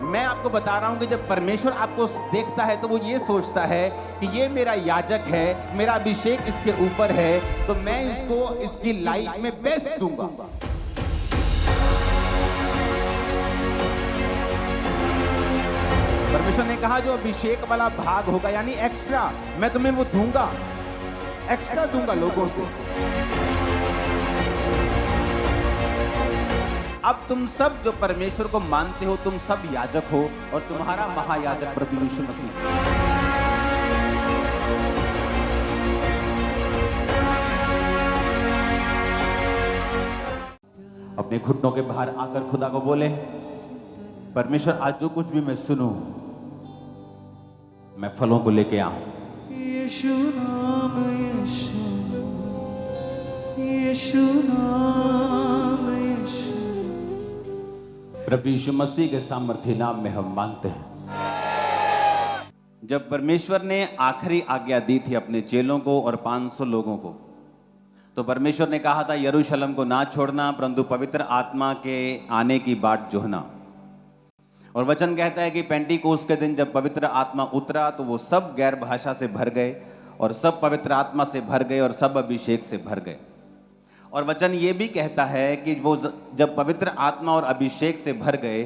मैं आपको बता रहा हूं कि जब परमेश्वर आपको देखता है तो वो ये सोचता है कि ये मेरा याजक है, मेरा अभिषेक इसके ऊपर है, तो मैं इसको इसकी लाइफ में बेस्ट दूंगा। परमेश्वर ने कहा जो अभिषेक वाला भाग होगा यानी एक्स्ट्रा, मैं तुम्हें वो दूंगा, एक्स्ट्रा दूंगा लोगों से। अब तुम सब जो परमेश्वर को मानते हो, तुम सब याजक हो और तुम्हारा महायाजक प्रभु यीशु मसीह। अपने घुटनों के बाहर आकर खुदा को बोले, परमेश्वर आज जो कुछ भी मैं सुनूं, मैं फलों को लेके आऊं। यीशु नाम, यीशु, यीशु नाम, यीशु। प्रभु यीशु मसीह के सामर्थ्य नाम में हम मानते हैं। जब परमेश्वर ने आखिरी आज्ञा दी थी अपने चेलों को और 500 लोगों को, तो परमेश्वर ने कहा था यरूशलेम को ना छोड़ना, परंतु पवित्र आत्मा के आने की बाट जोहना। और वचन कहता है कि पेंटिकोस के दिन जब पवित्र आत्मा उतरा तो वो सब गैर भाषा से भर गए और सब पवित्र आत्मा से भर गए और सब अभिषेक से भर गए। और वचन ये भी कहता है कि वो जब पवित्र आत्मा और अभिषेक से भर गए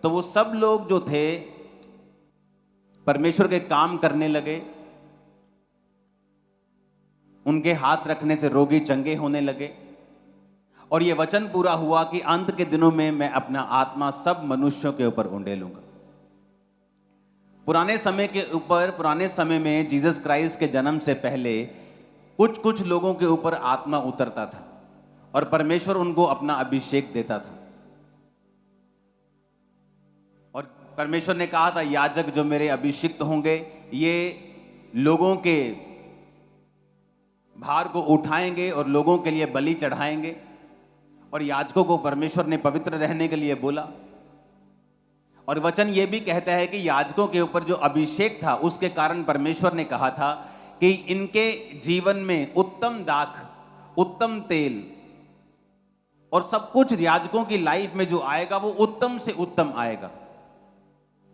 तो वो सब लोग जो थे परमेश्वर के काम करने लगे, उनके हाथ रखने से रोगी चंगे होने लगे। और ये वचन पूरा हुआ कि अंत के दिनों में मैं अपना आत्मा सब मनुष्यों के ऊपर उंडेलूंगा। पुराने समय में जीसस क्राइस्ट के जन्म से पहले कुछ लोगों के ऊपर आत्मा उतरता था और परमेश्वर उनको अपना अभिषेक देता था। और परमेश्वर ने कहा था याजक जो मेरे अभिषिक्त होंगे ये लोगों के भार को उठाएंगे और लोगों के लिए बलि चढ़ाएंगे। और याजकों को परमेश्वर ने पवित्र रहने के लिए बोला। और वचन ये भी कहता है कि याजकों के ऊपर जो अभिषेक था उसके कारण परमेश्वर ने कहा था कि इनके जीवन में उत्तम दाख, उत्तम तेल और सब कुछ याजकों की लाइफ में जो आएगा वो उत्तम से उत्तम आएगा।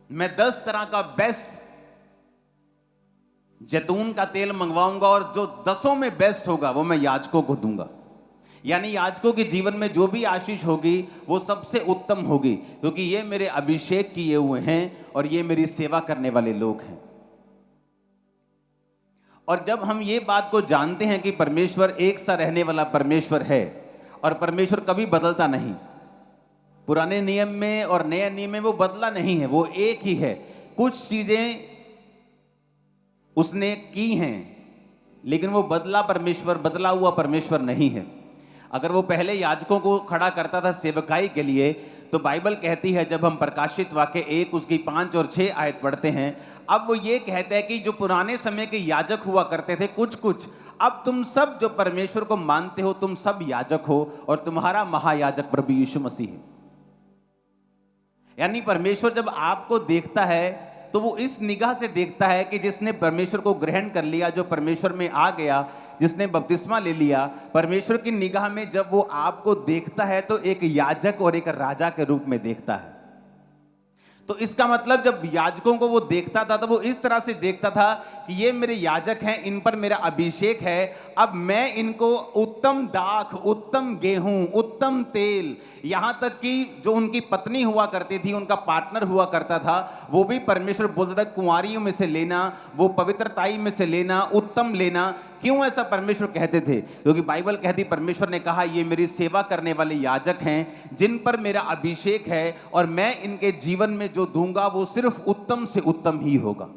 मैं 10 तरह का बेस्ट जैतून का तेल मंगवाऊंगा और जो 10 में बेस्ट होगा वो मैं याजकों को दूंगा। यानी याजकों के जीवन में जो भी आशीष होगी वो सबसे उत्तम होगी, क्योंकि ये मेरे अभिषेक किए हुए हैं और ये मेरी सेवा करने वाले लोग हैं। और जब हम ये बात को जानते हैं कि परमेश्वर एक सा रहने वाला परमेश्वर है और परमेश्वर कभी बदलता नहीं, पुराने नियम में और नए नियम में वो बदला नहीं है, वो एक ही है। कुछ चीजें उसने की हैं लेकिन वो बदला हुआ परमेश्वर नहीं है। अगर वो पहले याजकों को खड़ा करता था सेवकाई के लिए, तो बाइबल कहती है जब हम प्रकाशित वाक्य 1 उसकी 5 और 6 आयत पढ़ते हैं, अब वो ये कहता है कि जो पुराने समय के याजक हुआ करते थे कुछ, अब तुम सब जो परमेश्वर को मानते हो तुम सब याजक हो और तुम्हारा महायाजक प्रभु यीशु मसीह है। यानी परमेश्वर जब आपको देखता है तो वो इस निगाह से देखता है कि जिसने परमेश्वर को ग्रहण कर लिया, जो परमेश्वर में आ गया, जिसने बपतिस्मा ले लिया, परमेश्वर की निगाह में जब वो आपको देखता है तो एक याजक और एक राजा के रूप में देखता है। तो इसका मतलब जब याजकों को वो देखता था तो वो इस तरह से देखता था कि ये मेरे याजक हैं, इन पर मेरा अभिषेक है, अब मैं इनको उत्तम दाख, उत्तम गेहूं, उत्तम तेल, यहां तक कि जो उनकी पत्नी हुआ करती थी, उनका पार्टनर हुआ करता था, वो भी परमेश्वर बोलता था कुंवारियों में से लेना, वो पवित्रताई में से लेना, उत्तम लेना। क्यों ऐसा परमेश्वर कहते थे? क्योंकि बाइबल कहती परमेश्वर ने कहा ये मेरी सेवा करने वाले याजक हैं जिन पर मेरा अभिषेक है और मैं इनके जीवन में जो दूंगा वो सिर्फ उत्तम से उत्तम ही होगा।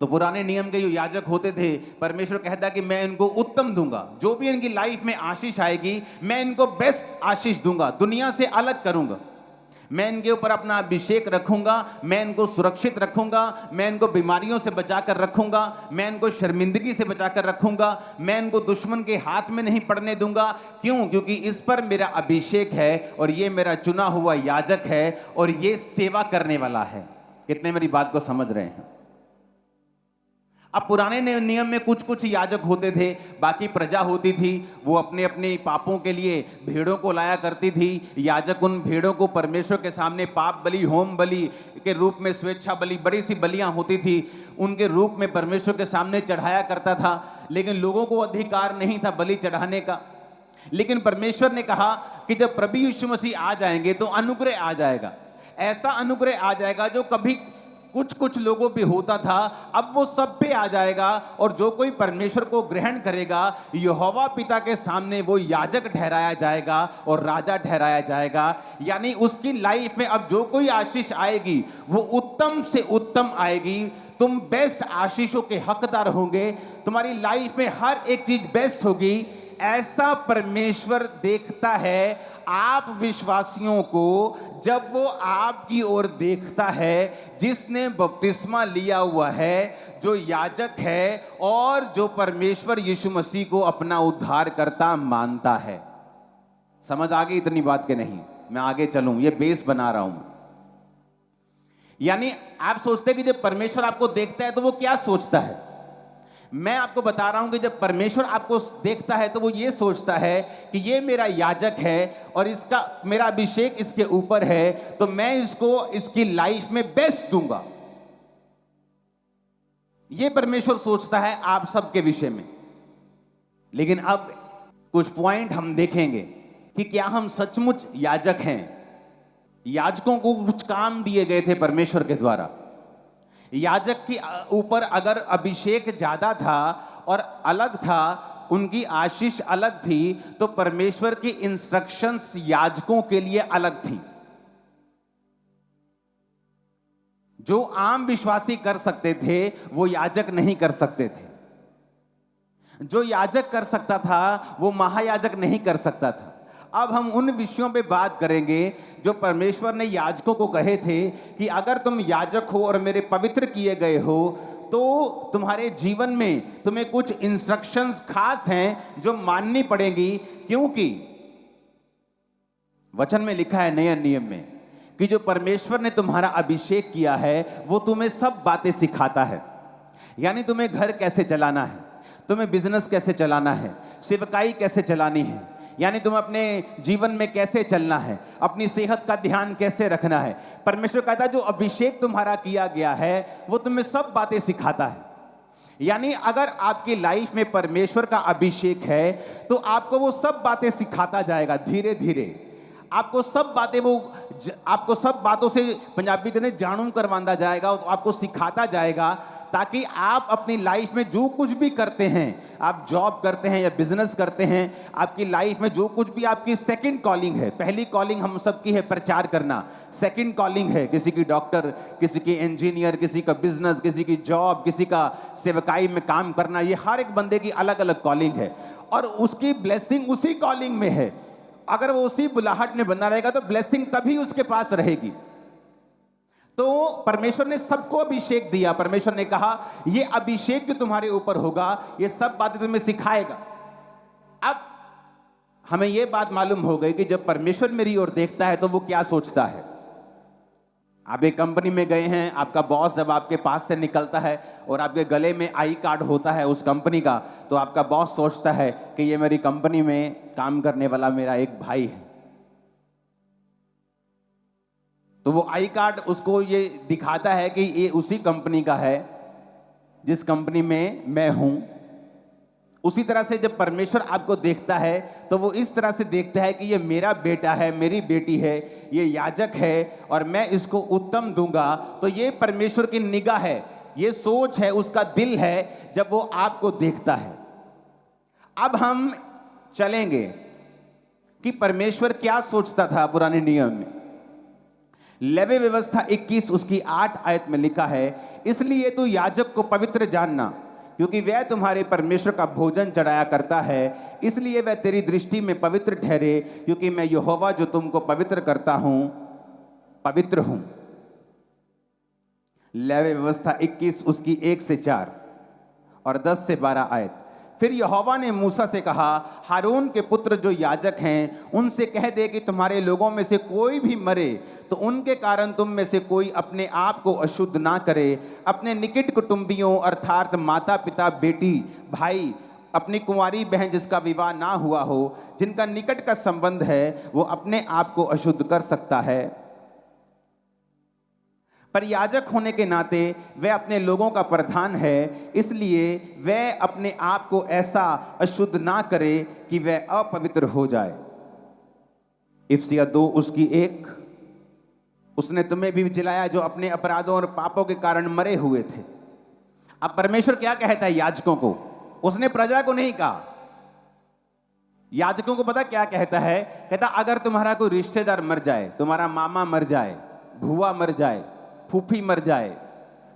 तो पुराने नियम के जो याजक होते थे, परमेश्वर कहता कि मैं इनको उत्तम दूंगा, जो भी इनकी लाइफ में आशीष आएगी मैं इनको बेस्ट आशीष दूंगा, दुनिया से अलग करूंगा, मैं इनके ऊपर अपना अभिषेक रखूंगा, मैं इनको सुरक्षित रखूंगा, मैं इनको बीमारियों से बचाकर रखूंगा, मैं इनको शर्मिंदगी से बचाकर रखूंगा, मैं इनको दुश्मन के हाथ में नहीं पड़ने दूंगा। क्यों? क्योंकि इस पर मेरा अभिषेक है और ये मेरा चुना हुआ याजक है और ये सेवा करने वाला है। कितने मेरी बात को समझ रहे हैं? अब पुराने नियम में कुछ कुछ याजक होते थे, बाकी प्रजा होती थी, वो अपने अपने पापों के लिए भेड़ों को लाया करती थी। याजक उन भेड़ों को परमेश्वर के सामने पाप बलि, होम बलि के रूप में, स्वेच्छा बलि, बड़ी सी बलियां होती थी, उनके रूप में परमेश्वर के सामने चढ़ाया करता था। लेकिन लोगों को अधिकार नहीं था बलि चढ़ाने का। लेकिन परमेश्वर ने कहा कि जब प्रभु यीशु मसीह आ जाएंगे तो अनुग्रह आ जाएगा, ऐसा अनुग्रह आ जाएगा जो कभी कुछ कुछ लोगों पे होता था, अब वो सब पे आ जाएगा। और जो कोई परमेश्वर को ग्रहण करेगा, यहोवा पिता के सामने वो याजक ठहराया जाएगा और राजा ठहराया जाएगा। यानी उसकी लाइफ में अब जो कोई आशीष आएगी वो उत्तम से उत्तम आएगी। तुम बेस्ट आशीषों के हकदार होंगे, तुम्हारी लाइफ में हर एक चीज बेस्ट होगी। ऐसा परमेश्वर देखता है आप विश्वासियों को, जब वो आपकी ओर देखता है जिसने बपतिस्मा लिया हुआ है, जो याजक है और जो परमेश्वर यीशु मसीह को अपना उद्धारकर्ता मानता है। समझ आ गई इतनी बात के नहीं? मैं आगे चलूं, ये बेस बना रहा हूं। यानी आप सोचते हैं कि जब परमेश्वर आपको देखता है तो वो क्या सोचता है? मैं आपको बता रहा हूं कि जब परमेश्वर आपको देखता है तो वो ये सोचता है कि ये मेरा याजक है और इसका मेरा अभिषेक इसके ऊपर है, तो मैं इसको इसकी लाइफ में बेस्ट दूंगा। ये परमेश्वर सोचता है आप सबके विषय में। लेकिन अब कुछ पॉइंट हम देखेंगे कि क्या हम सचमुच याजक हैं। याजकों को कुछ काम दिए गए थे परमेश्वर के द्वारा। याजक के ऊपर अगर अभिषेक ज्यादा था और अलग था, उनकी आशीष अलग थी, तो परमेश्वर की इंस्ट्रक्शंस याजकों के लिए अलग थी। जो आम विश्वासी कर सकते थे वो याजक नहीं कर सकते थे। जो याजक कर सकता था वो महायाजक नहीं कर सकता था। अब हम उन विषयों पे बात करेंगे जो परमेश्वर ने याजकों को कहे थे कि अगर तुम याजक हो और मेरे पवित्र किए गए हो तो तुम्हारे जीवन में तुम्हें कुछ इंस्ट्रक्शंस खास हैं जो माननी पड़ेंगी। क्योंकि वचन में लिखा है नए नियम में कि जो परमेश्वर ने तुम्हारा अभिषेक किया है वो तुम्हें सब बातें सिखाता है। यानी तुम्हें घर कैसे चलाना है, तुम्हें बिजनेस कैसे चलाना है, सेवकाई कैसे चलानी है, यानी तुम अपने जीवन में कैसे चलना है, अपनी सेहत का ध्यान कैसे रखना है। परमेश्वर कहता है जो अभिषेक तुम्हारा किया गया है वो तुम्हें सब बातें सिखाता है। यानी अगर आपकी लाइफ में परमेश्वर का अभिषेक है तो आपको वो सब बातें सिखाता जाएगा। धीरे धीरे आपको सब बातों से, पंजाबी कहते हैं, जानू करवाता जाएगा, तो आपको सिखाता जाएगा, ताकि आप अपनी लाइफ में जो कुछ भी करते हैं, आप जॉब करते हैं या बिजनेस करते हैं, आपकी लाइफ में जो कुछ भी आपकी सेकंड कॉलिंग है। पहली कॉलिंग हम सबकी है प्रचार करना, सेकंड कॉलिंग है किसी की डॉक्टर, किसी की इंजीनियर, किसी का बिजनेस, किसी की जॉब, किसी का सेवकाई में काम करना। ये हर एक बंदे की अलग अलग कॉलिंग है और उसकी ब्लेसिंग उसी कॉलिंग में है। अगर वो उसी बुलाहट में बना रहेगा तो ब्लेसिंग तभी उसके पास रहेगी। तो परमेश्वर ने सबको अभिषेक दिया। परमेश्वर ने कहा ये अभिषेक जो तुम्हारे ऊपर होगा ये सब बातें तुम्हें सिखाएगा। अब हमें यह बात मालूम हो गई कि जब परमेश्वर मेरी ओर देखता है तो वो क्या सोचता है। आप एक कंपनी में गए हैं, आपका बॉस जब आपके पास से निकलता है और आपके गले में आई कार्ड होता है उस कंपनी का, तो आपका बॉस सोचता है कि ये मेरी कंपनी में काम करने वाला मेरा एक भाई है। तो वो आई कार्ड उसको ये दिखाता है कि ये उसी कंपनी का है जिस कंपनी में मैं हूं। उसी तरह से जब परमेश्वर आपको देखता है तो वो इस तरह से देखता है कि ये मेरा बेटा है, मेरी बेटी है, ये याजक है और मैं इसको उत्तम दूंगा। तो ये परमेश्वर की निगाह है, ये सोच है, उसका दिल है जब वो आपको देखता है। अब हम चलेंगे कि परमेश्वर क्या सोचता था पुराने नियम में। लेवी व्यवस्था 21 उसकी 8 आयत में लिखा है, इसलिए तू याजक को पवित्र जानना, क्योंकि वह तुम्हारे परमेश्वर का भोजन चढ़ाया करता है, इसलिए वह तेरी दृष्टि में पवित्र ठहरे, क्योंकि मैं यहोवा जो तुमको पवित्र करता हूं पवित्र हूं। लेवी व्यवस्था 21 उसकी 1 से 4 और 10 से 12 आयत। फिर यहोवा ने मूसा से कहा, हारून के पुत्र जो याजक हैं उनसे कह दे कि तुम्हारे लोगों में से कोई भी मरे तो उनके कारण तुम में से कोई अपने आप को अशुद्ध ना करे। अपने निकट कुटुंबियों अर्थात माता पिता बेटी भाई अपनी कुंवारी बहन जिसका विवाह ना हुआ हो, जिनका निकट का संबंध है, वो अपने आप को अशुद्ध कर सकता है। पर याजक होने के नाते वह अपने लोगों का प्रधान है, इसलिए वह अपने आप को ऐसा अशुद्ध ना करे कि वह अपवित्र हो जाए। इफसिया 2 उसकी 1। उसने तुम्हें भी जिलाया जो अपने अपराधों और पापों के कारण मरे हुए थे। अब परमेश्वर क्या कहता है याजकों को? उसने प्रजा को नहीं कहा। याजकों को पता क्या कहता है? कहता अगर तुम्हारा कोई रिश्तेदार मर जाए, तुम्हारा मामा मर जाए, भुआ मर जाए, फूफी मर जाए,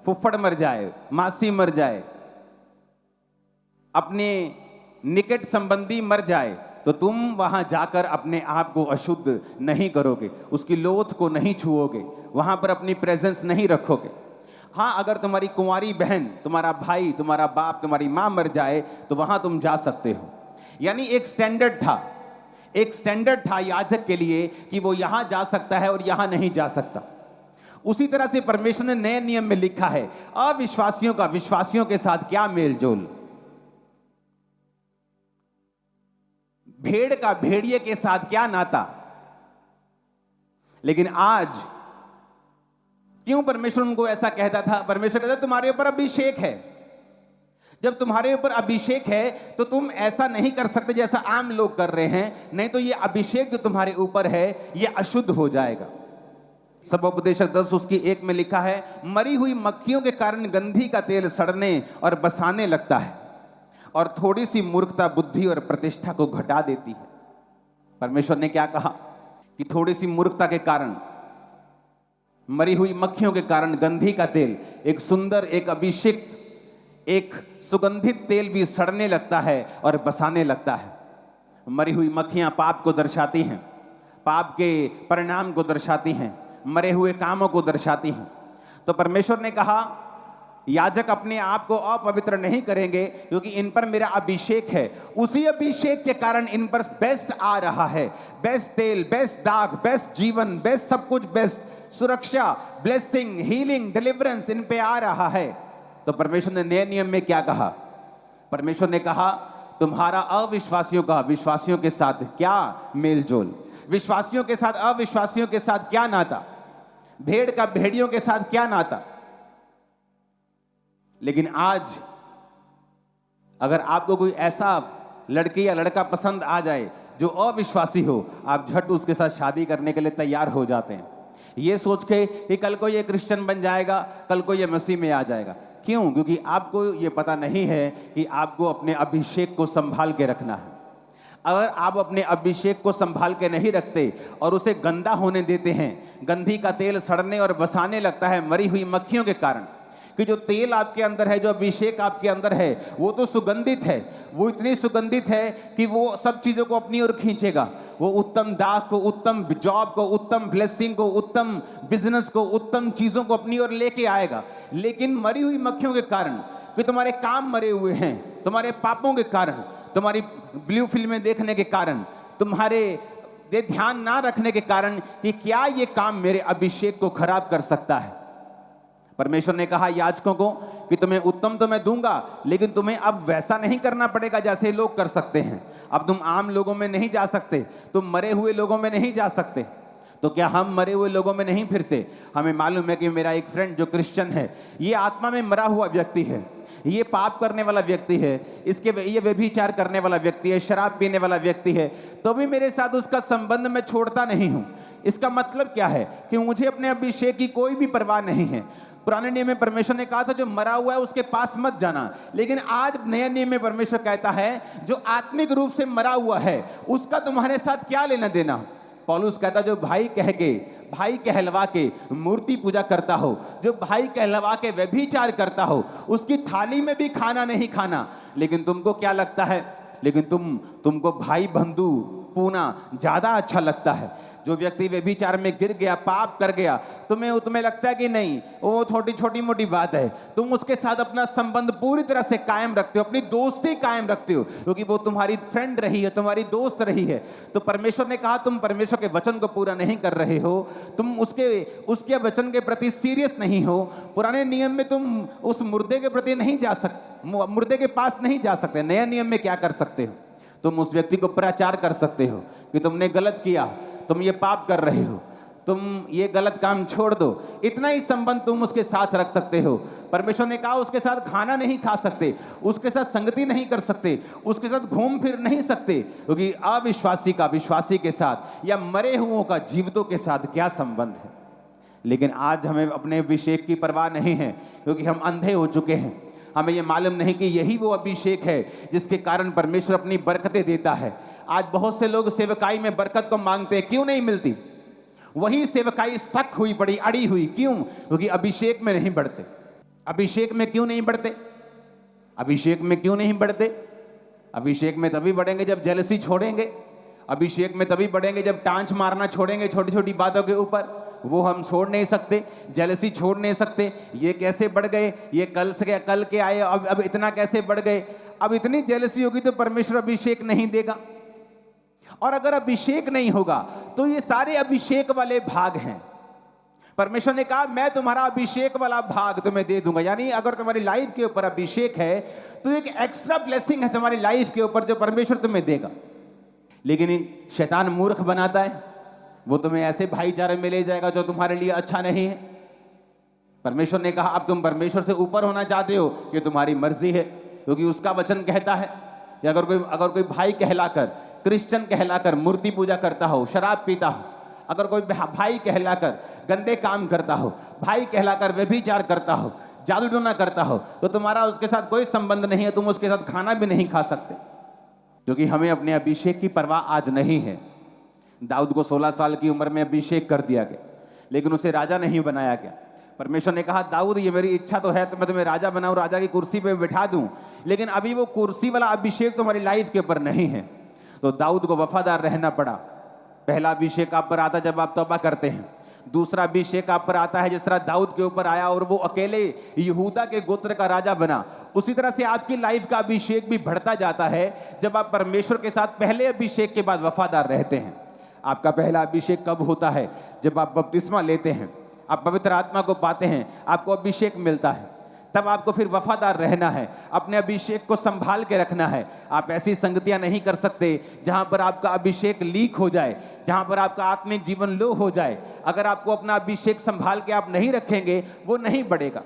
फुफ्फड़ मर जाए, मासी मर जाए, अपने निकट संबंधी मर जाए, तो तुम वहां जाकर अपने आप को अशुद्ध नहीं करोगे, उसकी लोथ को नहीं छुओगे, वहां पर अपनी प्रेजेंस नहीं रखोगे। हाँ, अगर तुम्हारी कुंवारी बहन, तुम्हारा भाई, तुम्हारा बाप, तुम्हारी मां मर जाए तो वहां तुम जा सकते हो। यानी एक स्टैंडर्ड था याजक के लिए कि वो यहां जा सकता है और यहां नहीं जा सकता। उसी तरह से परमेश्वर ने नए नियम में लिखा है अविश्वासियों का विश्वासियों के साथ क्या मेलजोल, भेड़ का भेड़िए के साथ क्या नाता। लेकिन आज क्यों परमेश्वर उनको ऐसा कहता था? परमेश्वर कहता तुम्हारे ऊपर अभिषेक है। जब तुम्हारे ऊपर अभिषेक है तो तुम ऐसा नहीं कर सकते जैसा आम लोग कर रहे हैं, नहीं तो ये अभिषेक जो तुम्हारे ऊपर है ये अशुद्ध हो जाएगा। सबोपदेशक 10 उसकी 1 में लिखा है, मरी हुई मक्खियों के कारण गंधी का तेल सड़ने और बसाने लगता है, और थोड़ी सी मूर्खता बुद्धि और प्रतिष्ठा को घटा देती है। परमेश्वर ने क्या कहा कि थोड़ी सी मूर्खता के कारण, मरी हुई मक्खियों के कारण गंधी का तेल, एक सुंदर, एक अभिषेक, एक सुगंधित तेल भी सड़ने लगता है और बसाने लगता है। मरी हुई मक्खियां पाप को दर्शाती हैं, पाप के परिणाम को दर्शाती हैं, मरे हुए कामों को दर्शाती हैं। तो परमेश्वर ने कहा याजक अपने आप को अपवित्र नहीं करेंगे क्योंकि इन पर मेरा अभिषेक है। उसी अभिषेक के कारण इन पर बेस्ट आ रहा है, बेस्ट तेल, बेस्ट दाग, बेस्ट जीवन, बेस्ट सब कुछ, बेस्ट सुरक्षा, ब्लेसिंग, हीलिंग, डिलीवरेंस इन पे आ रहा है। तो परमेश्वर ने नए नियम में क्या कहा? परमेश्वर ने कहा तुम्हारा अविश्वासियों का विश्वासियों के साथ क्या मेलजोल, विश्वासियों के साथ अविश्वासियों के साथ क्या नाता, भेड़ का भेड़ियों के साथ क्या नाता। लेकिन आज अगर आपको कोई ऐसा लड़की या लड़का पसंद आ जाए जो अविश्वासी हो, आप झट उसके साथ शादी करने के लिए तैयार हो जाते हैं, ये सोच के कि कल को ये क्रिश्चियन बन जाएगा, कल को ये मसीह में आ जाएगा। क्यों? क्योंकि आपको ये पता नहीं है कि आपको अपने अभिषेक को संभाल के रखना है। अगर आप अपने अभिषेक को संभाल के नहीं रखते और उसे गंदा होने देते हैं, गंधी का तेल सड़ने और बसाने लगता है मरी हुई मक्खियों के कारण। कि जो तेल आपके अंदर है, जो अभिषेक आपके अंदर है, वो तो सुगंधित है, वो इतनी सुगंधित है कि वो सब चीज़ों को अपनी ओर खींचेगा। वो उत्तम दाग को, उत्तम जॉब को, उत्तम ब्लेसिंग को, उत्तम बिजनेस को, उत्तम चीज़ों को अपनी ओर लेके आएगा। लेकिन मरी हुई मक्खियों के कारण, कि तुम्हारे काम मरे हुए हैं, तुम्हारे पापों के कारण, तुम्हारी ब्लू फिल्में देखने के कारण, तुम्हारे ध्यान ना रखने के कारण कि क्या ये काम मेरे अभिषेक को खराब कर सकता है। परमेश्वर ने कहा याजकों को कि तुम्हें उत्तम तो मैं दूंगा, लेकिन तुम्हें अब वैसा नहीं करना पड़ेगा जैसे लोग कर सकते हैं। अब तुम आम लोगों में नहीं जा सकते, तुम मरे हुए लोगों में नहीं जा सकते। तो क्या हम मरे हुए लोगों में नहीं फिरते? हमें मालूम है कि मेरा एक फ्रेंड जो क्रिश्चियन है, ये आत्मा में मरा हुआ व्यक्ति है, ये पाप करने वाला व्यक्ति है, ये व्यभिचार करने वाला व्यक्ति है, शराब पीने वाला व्यक्ति है, तो भी मेरे साथ उसका संबंध मैं छोड़ता नहीं हूं। इसका मतलब क्या है? कि मुझे अपने अभिषेक की कोई भी परवाह नहीं है। पुराने नियम में परमेश्वर ने कहा था जो मरा हुआ है उसके पास मत जाना, लेकिन आज नए नियम में परमेश्वर कहता है जो आत्मिक रूप से मरा हुआ है उसका तुम्हारे साथ क्या लेना देना। पौलुस कहता जो भाई कहलवा के मूर्ति पूजा करता हो, जो भाई कहलवा के व्यभिचार करता हो, उसकी थाली में भी खाना नहीं खाना। लेकिन तुमको क्या लगता है? लेकिन तुमको भाई बंधु पूना ज्यादा अच्छा लगता है। जो व्यक्ति व्यभिचार में गिर गया, पाप कर गया, तुम्हें लगता है कि नहीं वो छोटी छोटी मोटी बात है, तुम उसके साथ अपना संबंध पूरी तरह से कायम रखते हो, अपनी दोस्ती कायम रखते हो, क्योंकि वो तुम्हारी फ्रेंड रही है, तुम्हारी दोस्त रही है। तो परमेश्वर ने कहा तुम परमेश्वर के वचन को पूरा नहीं कर रहे हो, तुम उसके वचन के प्रति सीरियस नहीं हो। पुराने नियम में तुम उस मुर्दे के प्रति नहीं जा सकते, मुर्दे के पास नहीं जा सकते। नया नियम में क्या कर सकते हो? तुम उस व्यक्ति को प्रचार कर सकते हो कि तुमने गलत किया, तुम ये पाप कर रहे हो, तुम ये गलत काम छोड़ दो। इतना ही संबंध तुम उसके साथ रख सकते हो। परमेश्वर ने कहा उसके साथ खाना नहीं खा सकते, उसके साथ संगति नहीं कर सकते, उसके साथ घूम फिर नहीं सकते, क्योंकि अविश्वासी का विश्वासी के साथ या मरे हुओं का जीवितों के साथ क्या संबंध है। लेकिन आज हमें अपने अभिषेक की परवाह नहीं है, क्योंकि हम अंधे हो चुके हैं। हमें ये मालूम नहीं कि यही वो अभिषेक है जिसके कारण परमेश्वर अपनी बरकतें देता है। आज बहुत से लोग सेवकाई में बरकत को मांगते हैं, क्यों नहीं मिलती? वही सेवकाई स्टक हुई पड़ी, अड़ी हुई। क्यों? क्योंकि अभिषेक में नहीं बढ़ते। अभिषेक में क्यों नहीं बढ़ते? अभिषेक में क्यों नहीं बढ़ते? अभिषेक में तभी बढ़ेंगे जब जेलसी छोड़ेंगे। अभिषेक में तभी बढ़ेंगे जब टांच मारना छोड़ेंगे छोटी छोटी बातों के ऊपर। वो हम छोड़ नहीं सकते, जेलसी छोड़ नहीं सकते। ये कैसे बढ़ गए, ये कल से कल के आए, अब इतना कैसे बढ़ गए? अब इतनी जेलसी होगी तो परमेश्वर अभिषेक नहीं देगा। और अगर अभिषेक नहीं होगा तो ये सारे अभिषेक वाले भाग हैं। परमेश्वर ने कहा मैं तुम्हारा अभिषेक वाला भाग तुम्हें दे दूंगा। यानी अगर तुम्हारी लाइफ के ऊपर अभिषेक है तो एक एक्स्ट्रा ब्लेसिंग है तुम्हारी लाइफ के ऊपर जो परमेश्वर तुम्हें देगा। लेकिन शैतान मूर्ख बनाता है, वो तुम्हें ऐसे भाईचारे में ले जाएगा जो तुम्हारे लिए अच्छा नहीं है। परमेश्वर ने कहा अब तुम परमेश्वर से ऊपर होना चाहते हो, ये तुम्हारी मर्जी है, क्योंकि उसका वचन कहता है कि अगर कोई भाई कहलाकर, क्रिश्चियन कहलाकर मूर्ति पूजा करता हो, शराब पीता हो, अगर कोई भाई कहलाकर गंदे काम करता हो, भाई कहलाकर व्यभिचार करता हो, जादू टोना करता हो, तो तुम्हारा उसके साथ कोई संबंध नहीं है, तुम उसके साथ खाना भी नहीं खा सकते। क्योंकि हमें अपने अभिषेक की परवाह आज नहीं है। दाऊद को 16 साल की उम्र में अभिषेक कर दिया गया, लेकिन उसे राजा नहीं बनाया गया। परमेश्वर ने कहा दाऊद ये मेरी इच्छा तो है तो मैं तुम्हें राजा बनाऊं, राजा की कुर्सी पे बिठा दूं, लेकिन अभी वो कुर्सी वाला अभिषेक तुम्हारी लाइफ के ऊपर नहीं है। तो दाऊद को वफादार रहना पड़ा। पहला अभिषेक आप पर आता जब आप तौबा करते हैं। दूसरा अभिषेक आप पर आता है जिस तरह दाऊद के ऊपर आया और वो अकेले यहूदा के गोत्र का राजा बना। उसी तरह से आपकी लाइफ का अभिषेक भी बढ़ता जाता है जब आप परमेश्वर के साथ पहले अभिषेक के बाद वफादार रहते हैं। आपका पहला अभिषेक कब होता है? जब आप बपतिस्मा लेते हैं, आप पवित्र आत्मा को पाते हैं, आपको अभिषेक मिलता है, तब आपको फिर वफादार रहना है, अपने अभिषेक को संभाल के रखना है। आप ऐसी संगतियां नहीं कर सकते जहां पर आपका अभिषेक लीक हो जाए, जहां पर आपका आत्मिक जीवन लो हो जाए। अगर आपको अपना अभिषेक संभाल के आप नहीं रखेंगे, वो नहीं बढ़ेगा।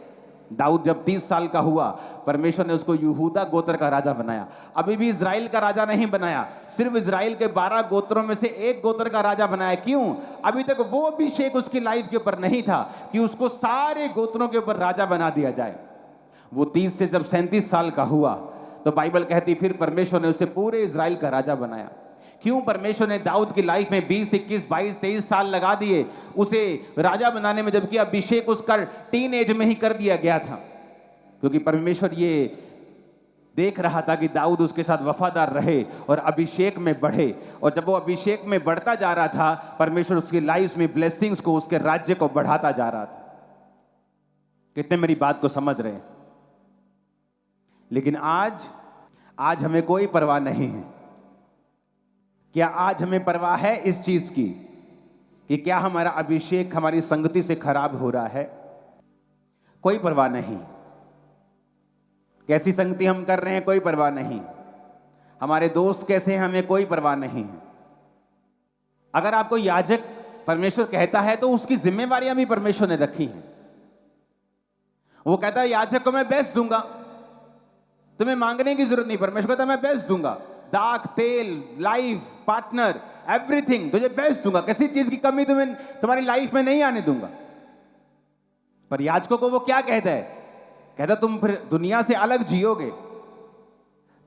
दाऊद जब 30 साल का हुआ, परमेश्वर ने उसको यहूदा गोत्र का राजा बनाया। अभी भी इजराइल का राजा नहीं बनाया, सिर्फ इजराइल के 12 गोत्रों में से एक गोत्र का राजा बनाया। क्यों? अभी तक वो अभिषेक उसकी लाइफ के ऊपर नहीं था कि उसको सारे गोत्रों के ऊपर राजा बना दिया जाए। वो 30 से जब 37 साल का हुआ तो बाइबल कहती फिर परमेश्वर ने उसे पूरे इजराइल का राजा बनाया। क्यों? परमेश्वर ने दाऊद की लाइफ में 20, 21, 22, 23 साल लगा दिए उसे राजा बनाने में, जबकि अभिषेक उसका टीन एज में ही कर दिया गया था। क्योंकि परमेश्वर ये देख रहा था कि दाऊद उसके साथ वफादार रहे और अभिषेक में बढ़े। और जब वो अभिषेक में बढ़ता जा रहा था, परमेश्वर उसकी लाइफ में ब्लेसिंग्स को, उसके राज्य को बढ़ाता जा रहा था। कितने मेरी बात को समझ रहे हैं? लेकिन आज हमें कोई परवाह नहीं है। क्या आज हमें परवाह है इस चीज की कि क्या हमारा अभिषेक हमारी संगति से खराब हो रहा है? कोई परवाह नहीं। कैसी संगति हम कर रहे हैं, कोई परवाह नहीं। हमारे दोस्त कैसे हैं, हमें कोई परवाह नहीं है। अगर आपको याजक परमेश्वर कहता है तो उसकी जिम्मेवारियां भी परमेश्वर ने रखी हैं। वो कहता है याजक को मैं बेस्ट दूंगा, तुम्हें मांगने की जरूरत नहीं। परमेश्वर कहता है मैं बेस्ट दूंगा, दाख, तेल, लाइफ, पार्टनर, एवरीथिंग तुझे बेस्ट दूंगा, किसी चीज की कमी तुम्हारी लाइफ में नहीं आने दूंगा। पर याजकों को वो क्या कहता है? कहता तुम फिर दुनिया से अलग जियोगे,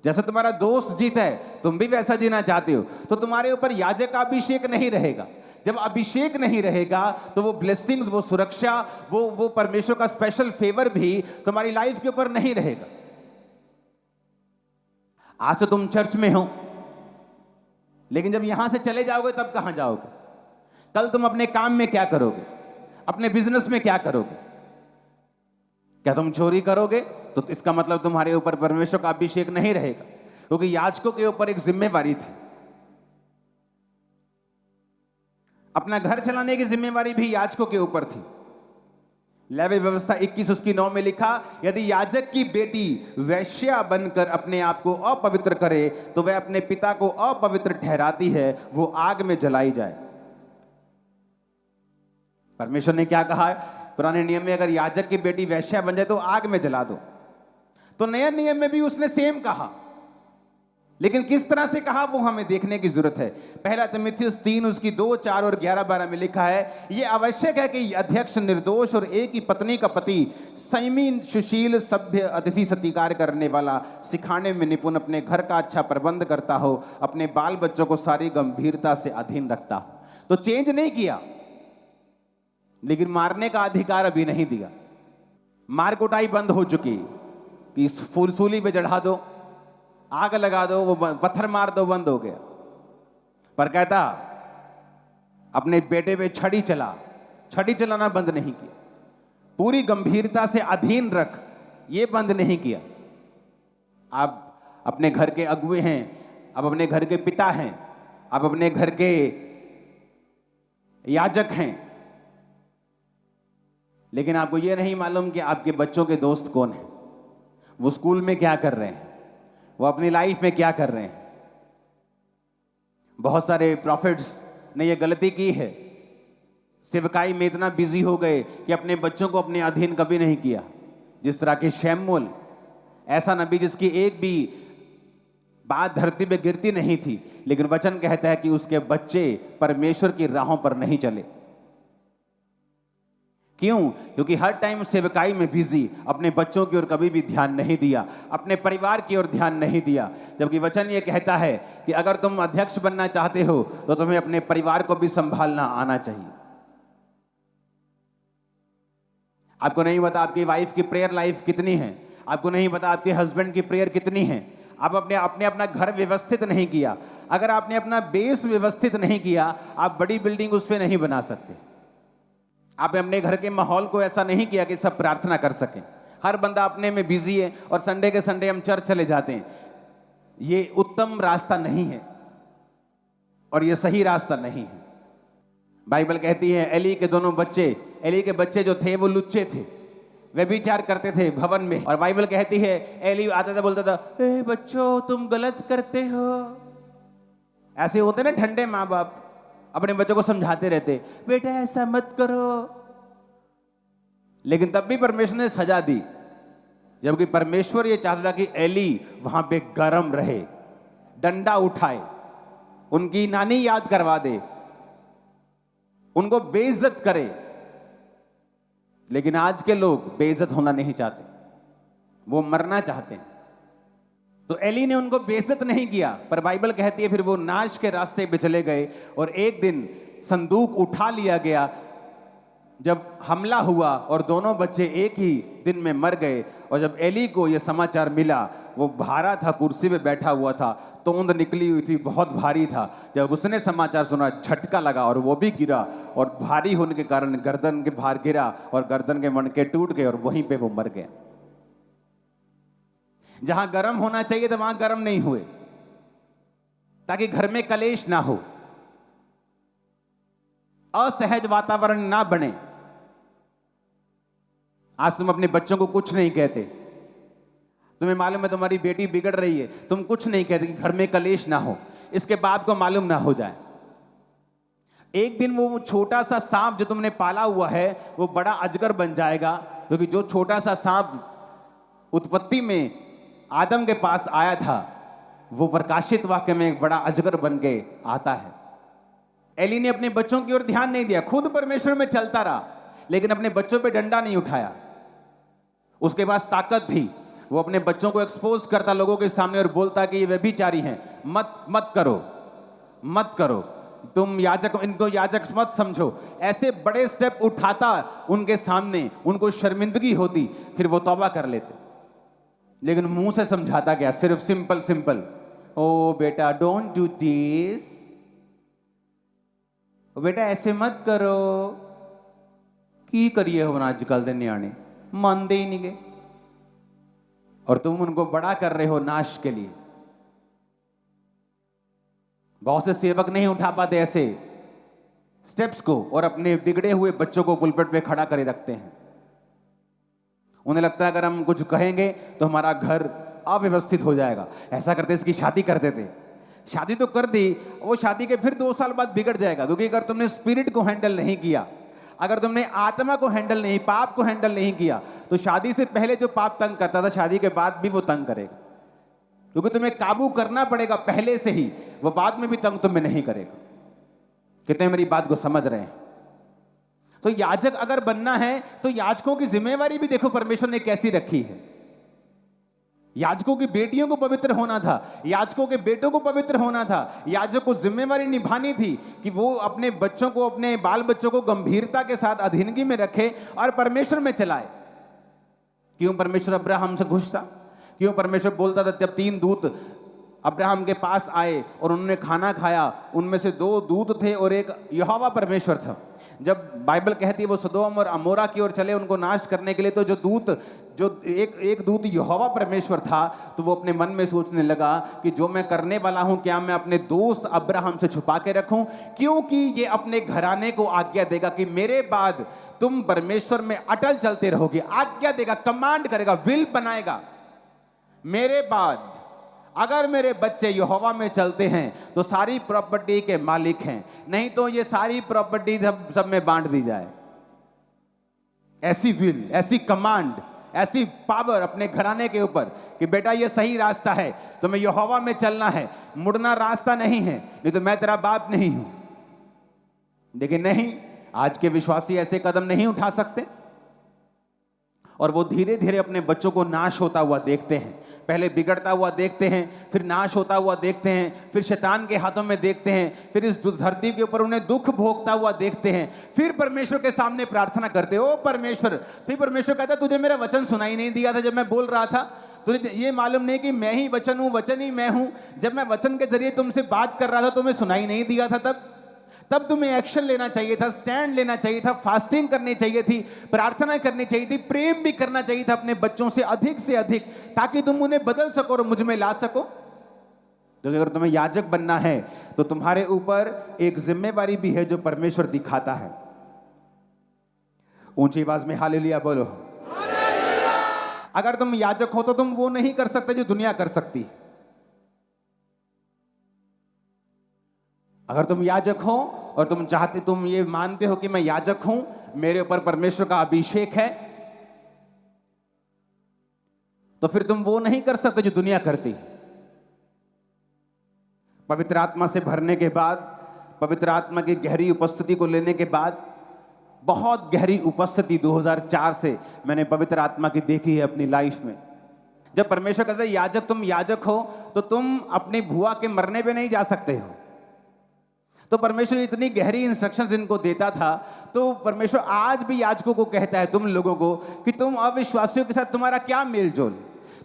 जैसा तुम्हारा दोस्त जीता है तुम भी वैसा जीना चाहते हो, तो तुम्हारे ऊपर याजक का अभिषेक नहीं रहेगा। जब अभिषेक नहीं रहेगा तो वो ब्लेसिंग्स, वो सुरक्षा, वो परमेश्वर का स्पेशल फेवर भी तुम्हारी लाइफ के ऊपर नहीं रहेगा। आज तो तुम चर्च में हो, लेकिन जब यहां से चले जाओगे तब कहां जाओगे? कल तुम अपने काम में क्या करोगे? अपने बिजनेस में क्या करोगे? क्या तुम चोरी करोगे? तो इसका मतलब तुम्हारे ऊपर परमेश्वर का अभिषेक नहीं रहेगा, क्योंकि याजकों के ऊपर एक जिम्मेवारी थी। अपना घर चलाने की जिम्मेवारी भी याजकों के ऊपर थी। लेवी व्यवस्था 21 उसकी 9 में लिखा, यदि याजक की बेटी वैश्या बनकर अपने आप को अपवित्र करे तो वह अपने पिता को अपवित्र ठहराती है, वो आग में जलाई जाए। परमेश्वर ने क्या कहा है? पुराने नियम में अगर याजक की बेटी वैश्या बन जाए तो आग में जला दो। तो नए नियम में भी उसने सेम कहा, लेकिन किस तरह से कहा वो हमें देखने की जरूरत है। पहला तीमुथियुस 3 उसकी 2, 4 और 11, 12 में लिखा है, यह आवश्यक है कि अध्यक्ष निर्दोष और एक ही पत्नी का पति, संयमी, सुशील, सभ्य, अतिथि सत्कार करने वाला, सिखाने में निपुण, अपने घर का अच्छा प्रबंध करता हो, अपने बाल बच्चों को सारी गंभीरता से अधीन रखता हो। तो चेंज नहीं किया, लेकिन मारने का अधिकार अभी नहीं दिया। मार कुटाई बंद हो चुकी कि सूली पे चढ़ा दो, आग लगा दो, वो पत्थर मार दो, बंद हो गया। पर कहता अपने बेटे पे छड़ी चलाना बंद नहीं किया, पूरी गंभीरता से अधीन रख, ये बंद नहीं किया। आप अपने घर के अगुए हैं, आप अपने घर के पिता हैं, आप अपने घर के याजक हैं, लेकिन आपको यह नहीं मालूम कि आपके बच्चों के दोस्त कौन हैं, वो स्कूल में क्या कर रहे हैं, वो अपनी लाइफ में क्या कर रहे हैं। बहुत सारे प्रॉफिट्स ने यह गलती की है, सेवकाई में इतना बिजी हो गए कि अपने बच्चों को अपने अधीन कभी नहीं किया। जिस तरह के शमूएल, ऐसा नबी जिसकी एक भी बात धरती पे गिरती नहीं थी, लेकिन वचन कहता है कि उसके बच्चे परमेश्वर की राहों पर नहीं चले। क्यों? क्योंकि हर टाइम सेवकाई में बिजी, अपने बच्चों की ओर कभी भी ध्यान नहीं दिया, अपने परिवार की ओर ध्यान नहीं दिया। जबकि वचन ये कहता है कि अगर तुम अध्यक्ष बनना चाहते हो तो तुम्हें अपने परिवार को भी संभालना आना चाहिए। आपको नहीं पता आपकी वाइफ की प्रेयर लाइफ कितनी है, आपको नहीं पता आपके हस्बैंड की प्रेयर कितनी है। आप अपने अपना घर व्यवस्थित नहीं किया। अगर आपने अपना बेस व्यवस्थित नहीं किया, आप बड़ी बिल्डिंग उस पर नहीं बना सकते। आपने अपने घर के माहौल को ऐसा नहीं किया कि सब प्रार्थना कर सकें। हर बंदा अपने में बिजी है और संडे के संडे हम चर्च चले जाते हैं। ये उत्तम रास्ता नहीं है और ये सही रास्ता नहीं है। बाइबल कहती है एली के बच्चे जो थे वो लुच्चे थे, वे विचार करते थे भवन में। और बाइबल कहती है एली आता था, बोलता था, ए बच्चों तुम गलत करते हो। ऐसे होते ना ठंडे माँ बाप, अपने बच्चों को समझाते रहते, बेटा ऐसा मत करो। लेकिन तब भी परमेश्वर ने सजा दी, जबकि परमेश्वर ये चाहता था कि एली वहां पे गरम रहे, डंडा उठाए, उनकी नानी याद करवा दे, उनको बेइज्जत करे। लेकिन आज के लोग बेइज्जत होना नहीं चाहते, वो मरना चाहते हैं। तो एली ने उनको बेइज्जत नहीं किया, पर बाइबल कहती है फिर वो नाश के रास्ते पे चले गए। और एक दिन संदूक उठा लिया गया। जब हमला हुआ और दोनों बच्चे एक ही दिन में मर गए, और जब एली को यह समाचार मिला, वो भारा था, कुर्सी पे बैठा हुआ था, तोंद निकली हुई थी, बहुत भारी था। जब उसने समाचार सुना, झटका लगा और वो भी गिरा, और भारी होने के कारण गर्दन के भार गिरा और गर्दन के मणके टूट गए और वहीं पे वो मर गया। जहां गर्म होना चाहिए था वहां गर्म नहीं हुए, ताकि घर में कलेश ना हो, असहज वातावरण ना बने। आज तुम अपने बच्चों को कुछ नहीं कहते, तुम्हें मालूम है तुम्हारी बेटी बिगड़ रही है, तुम कुछ नहीं कहते कि घर में कलेश ना हो, इसके बाप को मालूम ना हो जाए। एक दिन वो छोटा सा सांप जो तुमने पाला हुआ है वो बड़ा अजगर बन जाएगा, क्योंकि जो छोटा सा सांप उत्पत्ति में आदम के पास आया था, वो प्रकाशित वाक्य में एक बड़ा अजगर बन के आता है। एली ने अपने बच्चों की ओर ध्यान नहीं दिया, खुद परमेश्वर में चलता रहा, लेकिन अपने बच्चों पे डंडा नहीं उठाया। उसके पास ताकत थी, वो अपने बच्चों को एक्सपोज करता लोगों के सामने और बोलता कि ये व्यभिचारी हैं, मत करो, तुम याजक, इनको याजक मत समझो। ऐसे बड़े स्टेप उठाता उनके सामने, उनको शर्मिंदगी होती, फिर वो तौबा कर लेते। लेकिन मुंह से समझाता क्या? सिर्फ सिंपल, ओ बेटा डोंट डू दिस, बेटा ऐसे मत करो की करिए हो आजकल दे न्याणे मानते ही नहीं गए, और तुम उनको बड़ा कर रहे हो नाश के लिए। बहुत से सेवक नहीं उठा पाते ऐसे स्टेप्स को और अपने बिगड़े हुए बच्चों को पुलपिट पे खड़ा करे रखते हैं। उन्हें लगता है अगर हम कुछ कहेंगे तो हमारा घर अव्यवस्थित हो जाएगा। ऐसा करते इसकी शादी करते थे, शादी तो कर दी, वो शादी के फिर 2 साल बाद बिगड़ जाएगा, क्योंकि अगर तुमने स्पिरिट को हैंडल नहीं किया, अगर तुमने आत्मा को हैंडल नहीं, पाप को हैंडल नहीं किया, तो शादी से पहले जो पाप तंग करता था शादी के बाद भी वो तंग करेगा, क्योंकि तुम्हें काबू करना पड़ेगा पहले से ही, वो बाद में भी तंग तुम्हें नहीं करेगा। कितने मेरी बात को समझ रहे हैं? तो याजक अगर बनना है तो याजकों की जिम्मेवारी भी देखो परमेश्वर ने कैसी रखी है। याजकों की बेटियों को पवित्र होना था, याजकों के बेटों को पवित्र होना था। याजक को जिम्मेवारी निभानी थी कि वो अपने बच्चों को, अपने बाल बच्चों को गंभीरता के साथ अधीनगी में रखे और परमेश्वर में चलाए। क्यों परमेश्वर अब्राहम से खुश था? क्यों परमेश्वर बोलता था जब 3 दूत अब्राहम के पास आए और उन्होंने खाना खाया, उनमें से 2 दूत थे और एक यहोवा परमेश्वर था। जब बाइबल कहती है वो सदोम और अमोरा की ओर चले उनको नाश करने के लिए, तो जो एक दूत यहोवा परमेश्वर था, तो वो अपने मन में सोचने लगा कि जो मैं करने वाला हूं क्या मैं अपने दोस्त अब्राहम से छुपा के रखूं, क्योंकि ये अपने घराने को आज्ञा देगा कि मेरे बाद तुम परमेश्वर में अटल चलते रहोगे। आज्ञा देगा, कमांड करेगा, विल बनाएगा। मेरे बाद अगर मेरे बच्चे यहोवा में चलते हैं तो सारी प्रॉपर्टी के मालिक हैं, नहीं तो ये सारी प्रॉपर्टी सब में बांट दी जाए। ऐसी विल, ऐसी कमांड, ऐसी पावर अपने घराने के ऊपर कि बेटा ये सही रास्ता है, तुम्हें यहोवा में चलना है, मुड़ना रास्ता नहीं है, नहीं तो मैं तेरा बाप नहीं हूं। लेकिन नहीं, आज के विश्वासी ऐसे कदम नहीं उठा सकते और वो धीरे धीरे अपने बच्चों को नाश होता हुआ देखते हैं। पहले बिगड़ता हुआ देखते हैं, फिर नाश होता हुआ देखते हैं, फिर शैतान के हाथों में देखते हैं, फिर इस धरती के ऊपर उन्हें दुख भोगता हुआ देखते हैं, फिर परमेश्वर के सामने प्रार्थना करते हो परमेश्वर। फिर परमेश्वर कहता है तुझे मेरा वचन सुनाई नहीं दिया था जब मैं बोल रहा था? तुझे ये मालूम नहीं कि मैं ही वचन हूं, वचन ही मैं हूं? जब मैं वचन के जरिए तुमसे बात कर रहा था तुम्हें सुनाई नहीं दिया था? तब तुम्हें एक्शन लेना चाहिए था, स्टैंड लेना चाहिए था, फास्टिंग करनी चाहिए थी, प्रार्थना करनी चाहिए थी, प्रेम भी करना चाहिए था अपने बच्चों से अधिक, ताकि तुम उन्हें बदल सको और मुझ में ला सको। तो अगर तुम्हें याजक बनना है तो तुम्हारे ऊपर एक जिम्मेवारी भी है जो परमेश्वर दिखाता है। ऊंची आवाज में हालेलुया बोलो। अगर तुम याजक हो तो तुम वो नहीं कर सकते जो दुनिया कर सकती। अगर तुम याजक हो और तुम ये मानते हो कि मैं याजक हूं, मेरे ऊपर परमेश्वर का अभिषेक है, तो फिर तुम वो नहीं कर सकते जो दुनिया करती। पवित्र आत्मा से भरने के बाद, पवित्र आत्मा की गहरी उपस्थिति को लेने के बाद, बहुत गहरी उपस्थिति 2004 से मैंने पवित्र आत्मा की देखी है अपनी लाइफ में। जब परमेश्वर कहता है याजक, तुम याजक हो, तो तुम अपनी भुआ के मरने पे नहीं जा सकते हो। तो परमेश्वर इतनी गहरी इंस्ट्रक्शंस इनको देता था। तो परमेश्वर आज भी याजकों को कहता है तुम लोगों को कि तुम अविश्वासियों के साथ तुम्हारा क्या मेल जोल,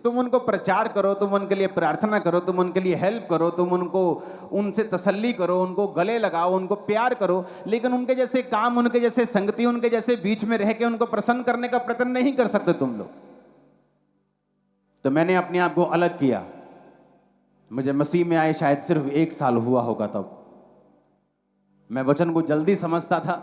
तुम उनको प्रचार करो, तुम उनके लिए प्रार्थना करो, तुम उनके लिए हेल्प करो, तुम उनसे तसल्ली करो, उनको गले लगाओ, उनको प्यार करो, लेकिन उनके जैसे काम, उनके जैसे संगति, उनके जैसे बीच में रह के उनको प्रसन्न करने का प्रयत्न नहीं कर सकते तुम लोग। तो मैंने अपने आप को अलग किया। मुझे मसीह में आए शायद सिर्फ 1 साल हुआ होगा। तब मैं वचन को जल्दी समझता था।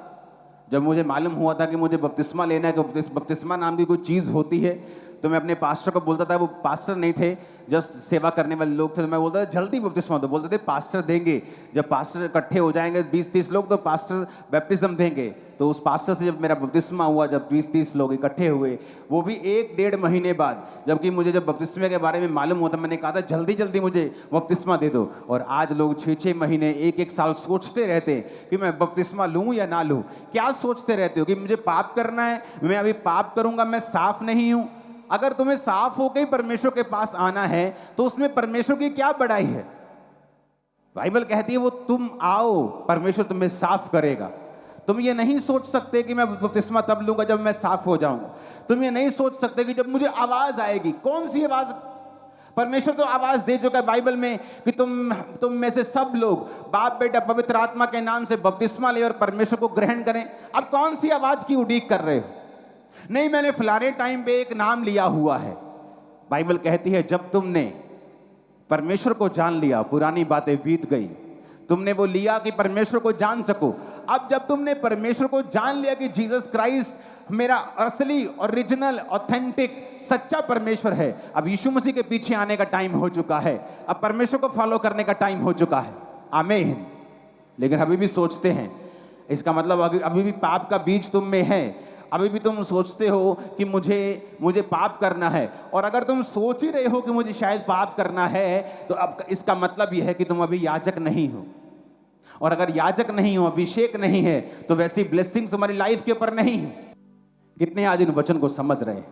जब मुझे मालूम हुआ था कि मुझे बपतिस्मा लेना है, कि बपतिस्मा नाम की कोई चीज़ होती है, तो मैं अपने पास्टर को बोलता था, वो पास्टर नहीं थे, जस्ट सेवा करने वाले लोग थे, तो मैं बोलता था जल्दी बपतिस्मा दो। बोलते थे पास्टर देंगे, जब पास्टर इकट्ठे हो जाएंगे 20-30 लोग तो पास्टर बैप्टिज्म देंगे। तो उस पास्टर से जब मेरा बपतिस्मा हुआ, जब 20-30 लोग इकट्ठे हुए, वो भी 1-1.5 महीने बाद, जबकि मुझे जब बपतिस्मे के बारे में मालूम हुआ था, मैंने कहा था जल्दी जल्दी मुझे बपतिस्मा दे दो। और आज लोग 6-6 महीने, 1-1 साल सोचते रहते कि मैं बपतिस्मा लूँ या ना लूँ। क्या सोचते रहते हो कि मुझे पाप करना है, मैं अभी पाप करूँगा, मैं साफ नहीं हूँ? अगर तुम्हें साफ होकर ही परमेश्वर के पास आना है तो उसमें परमेश्वर की क्या बड़ाई है? बाइबल कहती है वो तुम आओ, परमेश्वर तुम्हें साफ करेगा। तुम ये नहीं सोच सकते कि मैं बपतिस्मा तब लूंगा जब मैं साफ हो जाऊंगा। तुम ये नहीं सोच सकते कि जब मुझे आवाज आएगी। कौन सी आवाज? परमेश्वर तो आवाज दे चुका है बाइबल में कि तुम में से सब लोग बाप बेटा पवित्र आत्मा के नाम से बपतिस्मा ले और परमेश्वर को ग्रहण करें। अब कौन सी आवाज की उड़ीक कर रहे हो? नहीं, मैंने फलाने टाइम पे एक नाम लिया हुआ है। बाइबल कहती है जब तुमने परमेश्वर को जान लिया, पुरानी बातें बीत गई, तुमने वो लिया कि परमेश्वर को जान सको। अब जब तुमने परमेश्वर को जान लिया कि जीसस क्राइस्ट मेरा असली ओरिजिनल ऑथेंटिक सच्चा परमेश्वर है, अब यीशु मसीह के पीछे आने का टाइम हो चुका है, अब परमेश्वर को फॉलो करने का टाइम हो चुका है। आमीन। लेकिन अभी भी सोचते हैं, इसका मतलब अभी भी पाप का बीज तुम में है, अभी भी तुम सोचते हो कि मुझे पाप करना है। और अगर तुम सोच ही रहे हो कि मुझे शायद पाप करना है, तो अब इसका मतलब यह है कि तुम अभी याजक नहीं हो। और अगर याजक नहीं हो, अभिषेक नहीं है, तो वैसी ब्लेसिंग्स तुम्हारी लाइफ के ऊपर नहीं है। कितने आज इन वचन को समझ रहे हैं?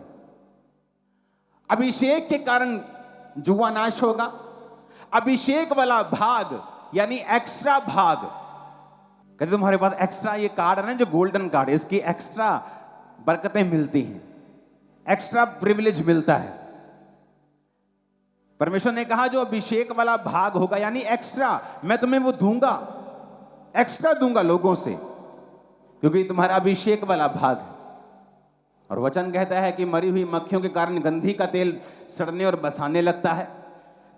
अभिषेक के कारण जुआ नाश होगा। अभिषेक वाला भाग यानी एक्स्ट्रा भाग, कहते तुम्हारे पास एक्स्ट्रा ये कार्ड है ना, जो गोल्डन कार्ड, इसकी एक्स्ट्रा बरकतें मिलती हैं, एक्स्ट्रा प्रिविलेज मिलता है। परमेश्वर ने कहा जो अभिषेक वाला भाग होगा यानी एक्स्ट्रा, मैं तुम्हें वो दूंगा, एक्स्ट्रा दूंगा लोगों से, क्योंकि तुम्हारा अभिषेक वाला भाग है। और वचन कहता है कि मरी हुई मक्खियों के कारण गंधी का तेल सड़ने और बसाने लगता है।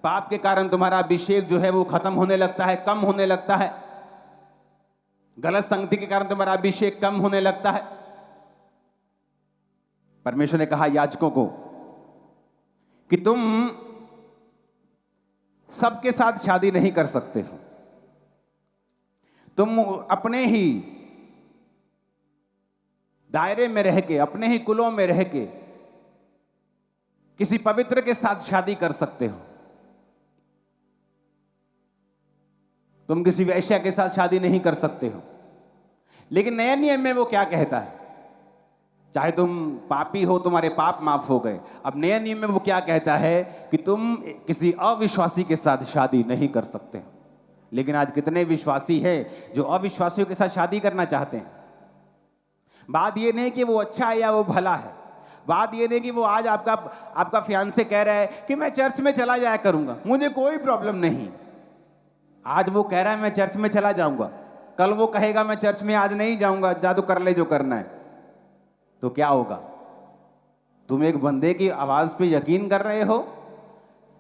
पाप के कारण तुम्हारा अभिषेक जो है वो खत्म होने लगता है, कम होने लगता है। गलत संगति के कारण तुम्हारा अभिषेक कम होने लगता है। परमेश्वर ने कहा याजकों को कि तुम सबके साथ शादी नहीं कर सकते हो, तुम अपने ही दायरे में रह के, अपने ही कुलों में रह के किसी पवित्र के साथ शादी कर सकते हो। तुम किसी वैश्या के साथ शादी नहीं कर सकते हो। लेकिन नए नियम में वो क्या कहता है? चाहे तुम पापी हो, तुम्हारे पाप माफ हो गए। अब नए नियम में वो क्या कहता है कि तुम किसी अविश्वासी के साथ शादी नहीं कर सकते। लेकिन आज कितने विश्वासी हैं जो अविश्वासियों के साथ शादी करना चाहते हैं। बात ये नहीं कि वो अच्छा है या वो भला है, बात ये नहीं कि वो आज आपका फियांसे कह रहा है कि मैं चर्च में चला जाया करूंगा, मुझे कोई प्रॉब्लम नहीं। आज वो कह रहा है मैं चर्च में चला जाऊंगा, कल वो कहेगा मैं चर्च में आज नहीं जाऊंगा, जादू कर ले जो करना है। तो क्या होगा? तुम एक बंदे की आवाज पे यकीन कर रहे हो?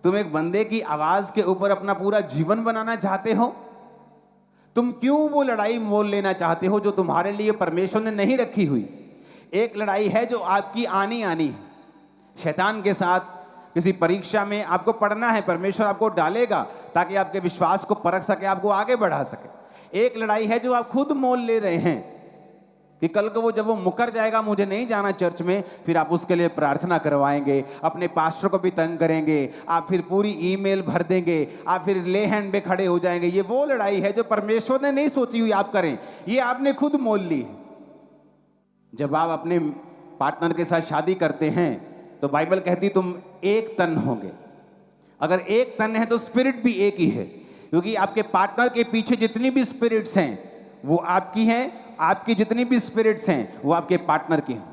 तुम एक बंदे की आवाज के ऊपर अपना पूरा जीवन बनाना चाहते हो? तुम क्यों वो लड़ाई मोल लेना चाहते हो जो तुम्हारे लिए परमेश्वर ने नहीं रखी हुई? एक लड़ाई है जो आपकी आनी है शैतान के साथ। किसी परीक्षा में आपको पढ़ना है, परमेश्वर आपको डालेगा ताकि आपके विश्वास को परख सके, आपको आगे बढ़ा सके। एक लड़ाई है जो आप खुद मोल ले रहे हैं कि कल को जब वो मुकर जाएगा, मुझे नहीं जाना चर्च में, फिर आप उसके लिए प्रार्थना करवाएंगे, अपने पास्टर को भी तंग करेंगे, आप फिर पूरी ईमेल भर देंगे, आप फिर ले हैंड पे खड़े हो जाएंगे। ये वो लड़ाई है जो परमेश्वर ने नहीं सोची हुई आप करें, ये आपने खुद मोल ली। जब आप अपने पार्टनर के साथ शादी करते हैं तो बाइबल कहती तुम एक तन होंगे। अगर एक तन है तो स्पिरिट भी एक ही है, क्योंकि आपके पार्टनर के पीछे जितनी भी स्पिरिट्स हैं वो आपकी हैं, आपकी जितनी भी स्पिरिट्स हैं वो आपके पार्टनर की हैं।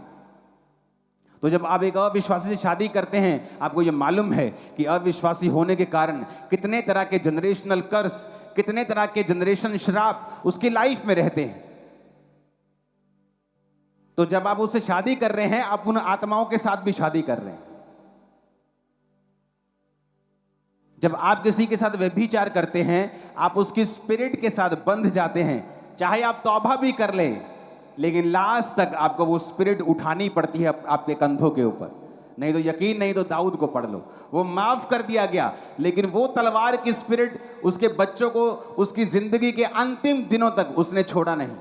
तो जब आप एक अविश्वासी से शादी करते हैं, आपको ये मालूम है कि अविश्वासी होने के कारण कितने तरह के जनरेशनल कर्स, कितने तरह के जनरेशन श्राप उसकी लाइफ में रहते हैं। तो जब आप उससे शादी कर रहे हैं, आप उन आत्माओं के साथ भी शादी कर रहे हैं। जब आप किसी के साथ व्यभिचार करते हैं, आप उसकी स्पिरिट के साथ बंध जाते हैं। चाहे आप तौबा भी कर लें, लेकिन लास्ट तक आपको वो स्पिरिट उठानी पड़ती है आपके कंधों के ऊपर। नहीं तो यकीन नहीं तो दाऊद को पढ़ लो, वो माफ कर दिया गया, लेकिन वो तलवार की स्पिरिट उसके बच्चों को उसकी जिंदगी के अंतिम दिनों तक उसने छोड़ा नहीं।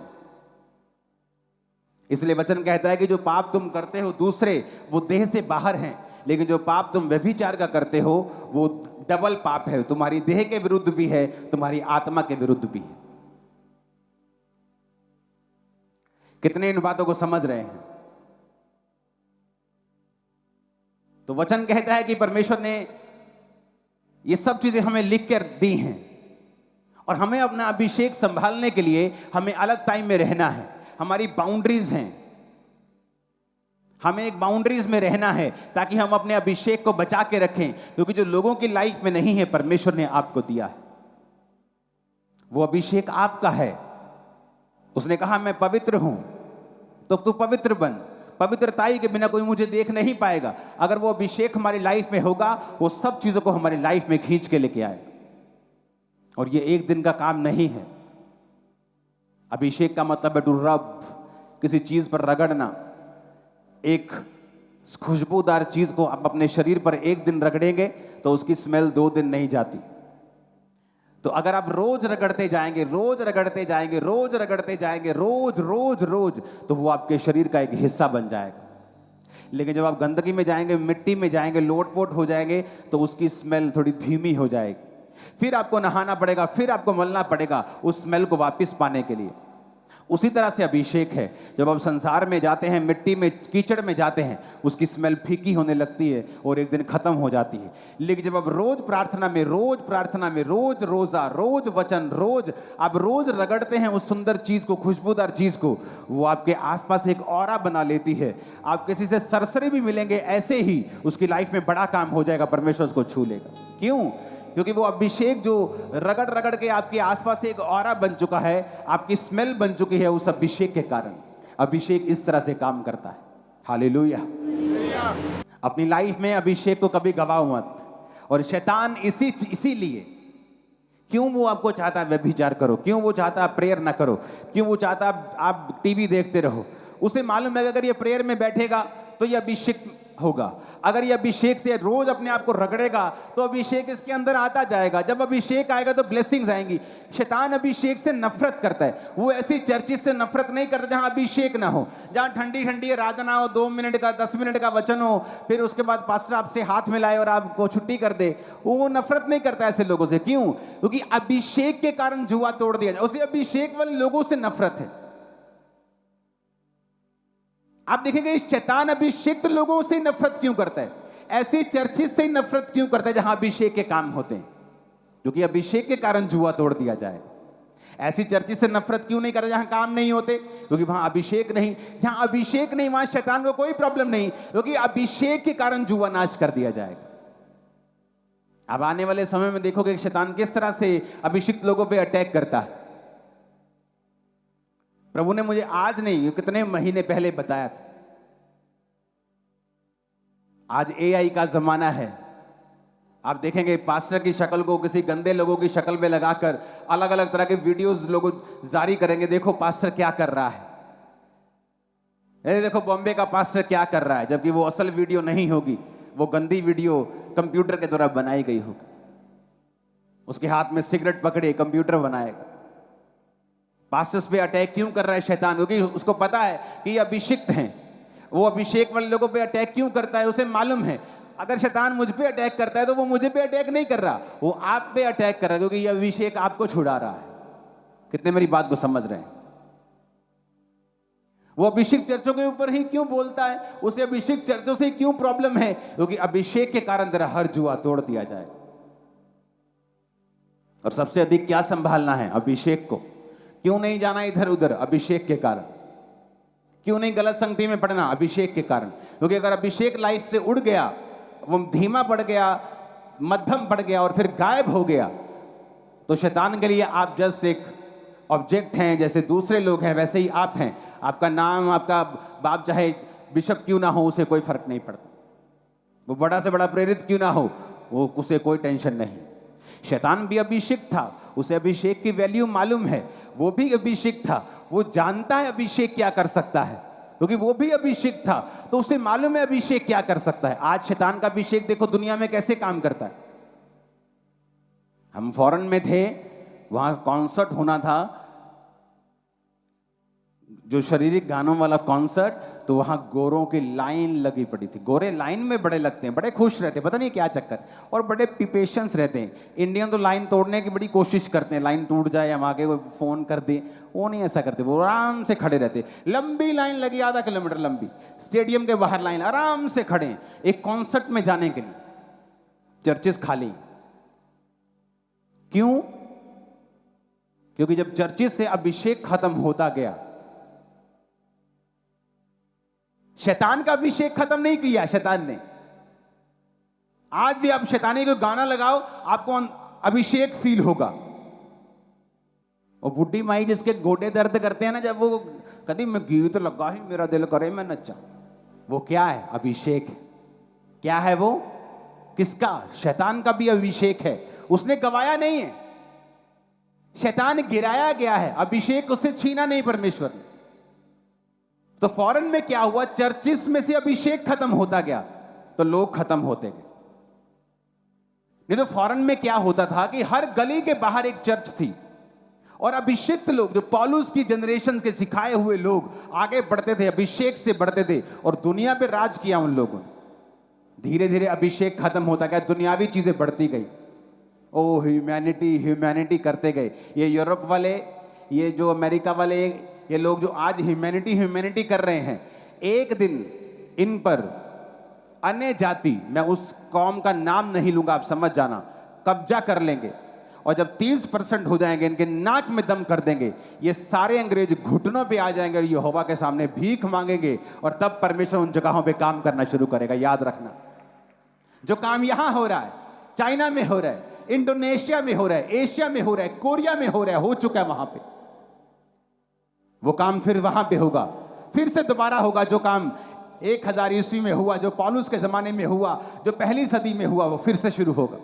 इसलिए वचन कहता है कि जो पाप तुम करते हो दूसरे, वो देह से बाहर हैं, लेकिन जो पाप तुम व्यभिचार का करते हो वो डबल पाप है, तुम्हारी देह के विरुद्ध भी है, तुम्हारी आत्मा के विरुद्ध भी है। कितने इन बातों को समझ रहे हैं? तो वचन कहता है कि परमेश्वर ने ये सब चीजें हमें लिख कर दी हैं, और हमें अपना अभिषेक संभालने के लिए हमें अलग टाइम में रहना है। हमारी बाउंड्रीज हैं, हमें एक बाउंड्रीज में रहना है ताकि हम अपने अभिषेक को बचा के रखें, क्योंकि जो लोगों की लाइफ में नहीं है परमेश्वर ने आपको दिया है। वो अभिषेक आपका है। उसने कहा मैं पवित्र हूं, तो तू पवित्र बन। पवित्रताई के बिना कोई मुझे देख नहीं पाएगा। अगर वो अभिषेक हमारी लाइफ में होगा, वो सब चीजों को हमारी लाइफ में खींच के लेके आएगा। और ये एक दिन का काम नहीं है। अभिषेक का मतलब है टू रब, किसी चीज पर रगड़ना। एक खुशबूदार चीज को आप अपने शरीर पर एक दिन रगड़ेंगे तो उसकी स्मेल 2 दिन नहीं जाती। तो अगर आप रोज रगड़ते जाएंगे, रोज रगड़ते जाएंगे, रोज रगड़ते जाएंगे, रोज रोज रोज, तो वो आपके शरीर का एक हिस्सा बन जाएगा। लेकिन जब आप गंदगी में जाएंगे, मिट्टी में जाएंगे, लोटपोट हो जाएंगे, तो उसकी स्मेल थोड़ी धीमी हो जाएगी। फिर आपको नहाना पड़ेगा, फिर आपको मलना पड़ेगा उस स्मेल को वापस पाने के लिए। उसी तरह से अभिषेक है। जब आप संसार में जाते हैं, मिट्टी में, कीचड़ में जाते हैं, उसकी स्मेल फीकी होने लगती है और एक दिन खत्म हो जाती है। लेकिन जब आप रोज प्रार्थना में, रोज रोजा, रोज वचन, रोज आप रोज रगड़ते हैं उस सुंदर चीज को, खुशबूदार चीज को, वो आपके आसपास एक ऑरा बना लेती है। आप किसी से सरसरी भी मिलेंगे, ऐसे ही उसकी लाइफ में बड़ा काम हो जाएगा, परमेश्वर उसको छू लेगा। क्यों? क्योंकि वो अभिषेक जो रगड़ रगड़ के आपके आसपास एक ऑरा बन चुका है, आपकी स्मेल बन चुकी है उस अभिषेक के कारण। अभिषेक इस तरह से काम करता है। हालेलुया। अपनी लाइफ में अभिषेक को कभी गवाओ मत। और शैतान इसीलिए, क्यों वो आपको चाहता है व्यभिचार करो, क्यों वो चाहता है प्रेयर ना करो, क्यों वो चाहता है आप टीवी देखते रहो? उसे मालूम है कि अगर ये प्रेयर में बैठेगा तो ये अभिषेक होगा। अगर ये अभिषेक से रोज अपने आप को रगड़ेगा तो अभिषेक इसके अंदर आता जाएगा। जब अभिषेक आएगा तो ब्लेसिंग्स आएंगी। शैतान अभिषेक से नफरत करता है। वो ऐसी चर्चिस से नफरत नहीं करता जहां अभिषेक ना हो, जहां ठंडी ठंडी आराधना हो, 2 मिनट का 10 मिनट का वचन हो, फिर उसके बाद पास्टर आपसे हाथ मिलाए और आपको छुट्टी कर दे। वो नफरत नहीं करता ऐसे लोगों से। क्यों? क्योंकि अभिषेक के कारण जुआ तोड़ दिया जाए। उसे अभिषेक वाले लोगों से नफरत है। आप देखेंगे इस शैतान अभिषेक लोगों से नफरत क्यों करता है, ऐसी चर्चिस से नफरत क्यों करता है जहां अभिषेक के काम होते हैं? क्योंकि अभिषेक के कारण जुआ तोड़ दिया जाए। ऐसी चर्चिस से नफरत क्यों नहीं करता जहां काम नहीं होते? क्योंकि वहां अभिषेक नहीं। जहां अभिषेक नहीं वहां शैतान को कोई प्रॉब्लम नहीं, क्योंकि अभिषेक के कारण जुआ नाश कर दिया जाएगा। अब आने वाले समय में देखोगे शैतान किस तरह से अभिषिक्त लोगों पर अटैक करता है। प्रभु ने मुझे आज नहीं, कितने महीने पहले बताया था। आज एआई का जमाना है। आप देखेंगे पास्टर की शक्ल को किसी गंदे लोगों की शक्ल में लगाकर अलग अलग तरह के वीडियोस लोग जारी करेंगे। देखो पास्टर क्या कर रहा है, ये देखो बॉम्बे का पास्टर क्या कर रहा है, जबकि वो असल वीडियो नहीं होगी, वो गंदी वीडियो कंप्यूटर के द्वारा बनाई गई होगी। उसके हाथ में सिगरेट पकड़े कंप्यूटर बनाएगा। पास्टर्स पे अटैक क्यों कर रहा है शैतान? क्योंकि उसको पता है कि ये अभिषिक्त हैं। वो अभिषेक वाले लोगों पे अटैक क्यों करता है? उसे मालूम है अगर शैतान मुझ पे अटैक करता है तो वो मुझे पे अटैक नहीं कर रहा, वो आप पे अटैक कर रहा है, क्योंकि ये अभिषेक आपको छुड़ा रहा है। कितने मेरी बात को समझ रहे हैं? वो अभिषेक चर्चों के ऊपर ही क्यों बोलता है? उसे अभिषेक चर्चों से क्यों प्रॉब्लम है? क्योंकि अभिषेक के कारण तेरा हर जुआ तोड़ दिया जाए। और सबसे अधिक क्या संभालना है? अभिषेक को। क्यों नहीं जाना इधर उधर? अभिषेक के कारण। क्यों नहीं गलत संगति में पड़ना? अभिषेक के कारण। क्योंकि अगर अभिषेक लाइफ से उड़ गया, वो धीमा पड़ गया, मध्यम पड़ गया और फिर गायब हो गया, तो शैतान के लिए आप जस्ट एक ऑब्जेक्ट हैं। जैसे दूसरे लोग हैं वैसे ही आप हैं। आपका नाम, आपका बाप चाहे बिशप क्यों ना हो, उसे कोई फर्क नहीं पड़ता। वो बड़ा से बड़ा प्रेरित क्यों ना हो, वो उसे कोई टेंशन नहीं। शैतान भी अभिषेक था, उसे अभिषेक की वैल्यू मालूम है। वो भी अभिषेक था, वो जानता है अभिषेक क्या कर सकता है, क्योंकि वो भी अभिषेक था, तो उसे मालूम है अभिषेक क्या कर सकता है। आज शैतान का अभिषेक देखो दुनिया में कैसे काम करता है। हम फॉरेन में थे, वहां कॉन्सर्ट होना था, जो शारीरिक गानों वाला कॉन्सर्ट, तो वहां गोरों की लाइन लगी पड़ी थी। गोरे लाइन में बड़े लगते हैं, बड़े खुश रहते हैं, पता नहीं क्या चक्कर, और बड़े पेशेंस रहते हैं। इंडियन तो लाइन तोड़ने की बड़ी कोशिश करते हैं, लाइन टूट जाए, हम आगे कोई फोन कर दे, वो नहीं ऐसा करते, वो आराम से खड़े रहते। लंबी लाइन लगी, आधा किलोमीटर लंबी, स्टेडियम के बाहर लाइन, आराम से खड़े हैं एक कॉन्सर्ट में जाने के लिए। चर्चेस खाली। क्यों? क्योंकि जब चर्चेस से अभिषेक खत्म होता गया शैतान का अभिषेक खत्म नहीं किया शैतान ने। आज भी आप शैतानी को गाना लगाओ, आपको अभिषेक फील होगा। और बुढ़ी माई जिसके गोडे दर्द करते हैं ना, जब वो कभी मैं गीत लगा ही मेरा दिल करे मैं नचा, वो क्या है? अभिषेक। क्या है वो? किसका? शैतान का भी अभिषेक है। उसने गवाया नहीं है, शैतान गिराया गया है, अभिषेक उसे छीना नहीं परमेश्वर ने। तो फौरन में क्या हुआ? चर्चिस में से अभिषेक खत्म होता गया तो लोग खत्म होते गए। नहीं तो फौरन में क्या होता था कि हर गली के बाहर एक चर्च थी और अभिषिक्त लोग, जो पौलुस की जनरेशन के सिखाए हुए लोग आगे बढ़ते थे, अभिषेक से बढ़ते थे और दुनिया पे राज किया उन लोगों ने। धीरे धीरे अभिषेक खत्म होता गया, दुनियावी चीजें बढ़ती गई। ओ ह्यूमैनिटी ह्यूमैनिटी करते गए। ये यूरोप वाले, ये जो अमेरिका वाले, ये लोग जो आज ह्यूमैनिटी ह्यूमैनिटी कर रहे हैं, एक दिन इन पर अन्य जाति, मैं उस कौम का नाम नहीं लूंगा, आप समझ जाना, कब्जा कर लेंगे। और जब 30% हो जाएंगे, इनके नाक में दम कर देंगे, ये सारे अंग्रेज घुटनों पे आ जाएंगे और यहोवा के सामने भीख मांगेंगे। और तब परमेश्वर उन जगहों पे काम करना शुरू करेगा। याद रखना, जो काम यहां हो रहा है, चाइना में हो रहा है, इंडोनेशिया में हो रहा है, एशिया में हो रहा है, कोरिया में हो रहा है, हो चुका है वहां पे, वो काम फिर वहां पे होगा, फिर से दोबारा होगा। जो काम 1000 ईस्वी में हुआ, जो पौलुस के जमाने में हुआ, जो पहली सदी में हुआ, वो फिर से शुरू होगा।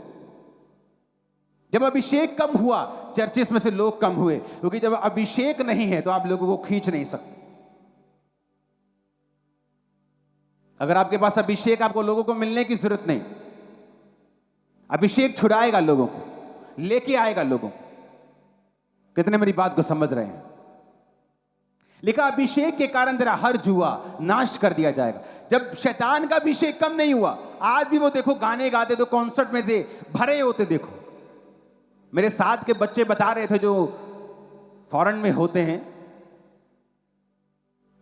जब अभिषेक कम हुआ, चर्चिस में से लोग कम हुए, क्योंकि जब अभिषेक नहीं है तो आप लोगों को खींच नहीं सकते। अगर आपके पास अभिषेक, आपको लोगों को मिलने की जरूरत नहीं। अभिषेक छुड़ाएगा लोगों को, लेके आएगा लोगों को। कितने मेरी बात को समझ रहे हैं? लिखा, अभिषेक के कारण तेरा हर जुआ नाश कर दिया जाएगा। जब शैतान का अभिषेक कम नहीं हुआ, आज भी वो देखो गाने गाते तो कॉन्सर्ट में से भरे होते। देखो मेरे साथ के बच्चे बता रहे थे, जो फॉरेन में होते हैं,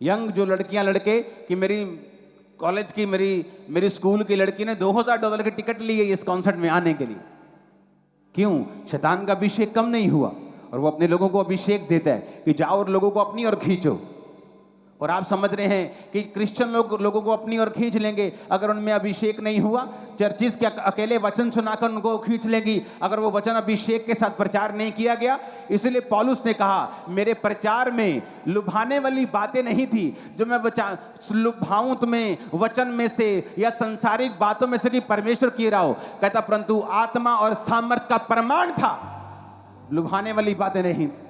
यंग जो लड़कियां लड़के, कि मेरी कॉलेज की, मेरी स्कूल की लड़की ने $2000 की टिकट ली है इस कॉन्सर्ट में आने के लिए। क्यों? शैतान का अभिषेक कम नहीं हुआ। और वो अपने लोगों को अभिषेक देता है कि जाओ और लोगों को अपनी ओर खींचो। और आप समझ रहे हैं कि क्रिश्चियन लोगों को अपनी ओर खींच लेंगे अगर उनमें अभिषेक नहीं हुआ। चर्चिस के अकेले वचन सुनाकर उनको खींच लेंगी अगर वो वचन अभिषेक के साथ प्रचार नहीं किया गया। इसलिए पौलुस ने कहा, मेरे प्रचार में लुभाने वाली बातें नहीं थी जो मैं लुभाऊं तुम्हें वचन में से या संसारिक बातों में से कि परमेश्वर की रहा हो। कहता परंतु आत्मा और सामर्थ का प्रमाण था, लुभाने वाली बातें नहीं थी।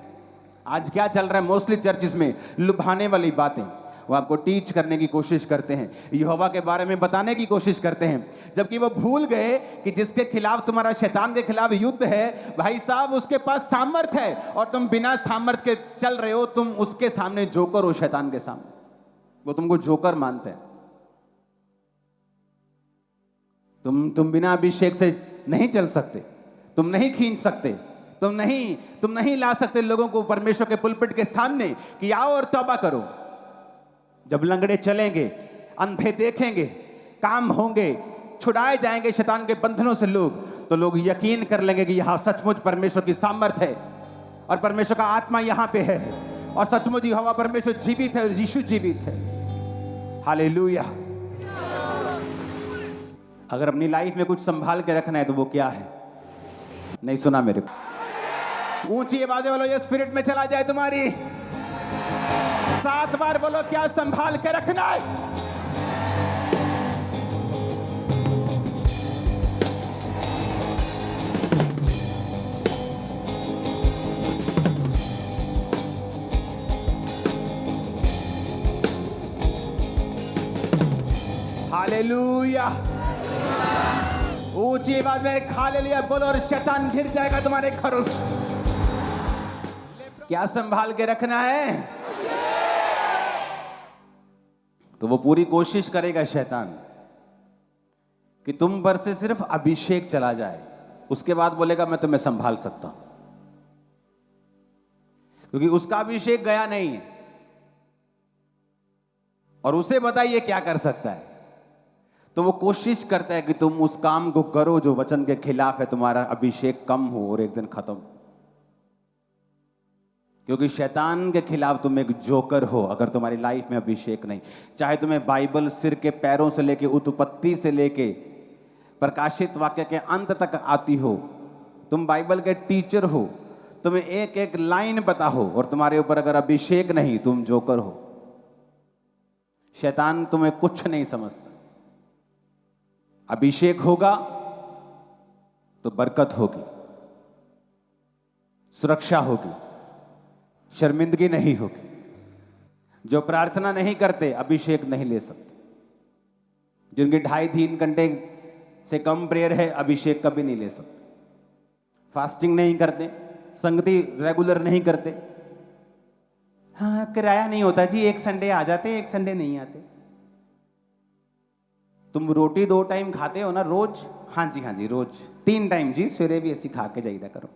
आज क्या चल रहा है मोस्टली चर्चिस में? लुभाने वाली बातें। वो आपको टीच करने की कोशिश करते हैं, यहोवा के बारे में बताने की कोशिश करते हैं, जबकि वो भूल गए कि जिसके खिलाफ तुम्हारा, शैतान के खिलाफ युद्ध है, भाई साहब उसके पास सामर्थ है और तुम बिना सामर्थ के चल रहे हो। तुम उसके सामने जोकर हो, शैतान के सामने। वो तुमको जोकर मानते हैं। तुम बिना अभिषेक से नहीं चल सकते, तुम नहीं खींच सकते, तुम नहीं ला सकते लोगों को परमेश्वर के पुलपिट के सामने कि आओ और तौबा करो। जब लंगड़े चलेंगे, अंधे देखेंगे, काम होंगे, छुड़ाए जाएंगे शैतान के बंधनों से लोग, तो लोग यकीन कर लेंगे कि यहां सचमुच परमेश्वर की सामर्थ है और परमेश्वर का आत्मा यहां पे है और सचमुच यहोवा परमेश्वर जीवित है और यीशु जीवित है। हालेलुया। अगर अपनी लाइफ में कुछ संभाल के रखना है तो वो क्या है? नहीं सुना मेरे को? ऊंची आवाजें बोलो, ये स्पिरिट में चला जाए तुम्हारी। 7 बार बोलो, क्या संभाल के रखना है? हालेलुया। ऊंची आवाज में हालेलुया बोलो और शैतान गिर जाएगा तुम्हारे घरों से। क्या संभाल के रखना है? तो वो पूरी कोशिश करेगा शैतान कि तुम पर से सिर्फ अभिषेक चला जाए, उसके बाद बोलेगा मैं तुम्हें संभाल सकता हूं, क्योंकि उसका अभिषेक गया नहीं है। और उसे बताइए क्या कर सकता है, तो वो कोशिश करता है कि तुम उस काम को करो जो वचन के खिलाफ है, तुम्हारा अभिषेक कम हो और एक दिन खत्म। क्योंकि शैतान के खिलाफ तुम एक जोकर हो अगर तुम्हारी लाइफ में अभिषेक नहीं। चाहे तुम्हें बाइबल सिर के पैरों से लेके उत्पत्ति से लेके प्रकाशित वाक्य के अंत तक आती हो, तुम बाइबल के टीचर हो, तुम्हें एक एक लाइन पता हो और तुम्हारे ऊपर अगर अभिषेक नहीं, तुम जोकर हो। शैतान तुम्हें कुछ नहीं समझता। अभिषेक होगा तो बरकत होगी, सुरक्षा होगी, शर्मिंदगी नहीं होगी। जो प्रार्थना नहीं करते अभिषेक नहीं ले सकते। जिनकी 2.5-3 घंटे से कम प्रेयर है अभिषेक कभी नहीं ले सकते। फास्टिंग नहीं करते, संगति रेगुलर नहीं करते। हाँ किराया नहीं होता जी, एक संडे आ जाते, एक संडे नहीं आते। तुम रोटी 2 टाइम खाते हो ना रोज? हाँ जी रोज 3 टाइम जी, सवेरे भी ऐसी खा के जाइदा करो।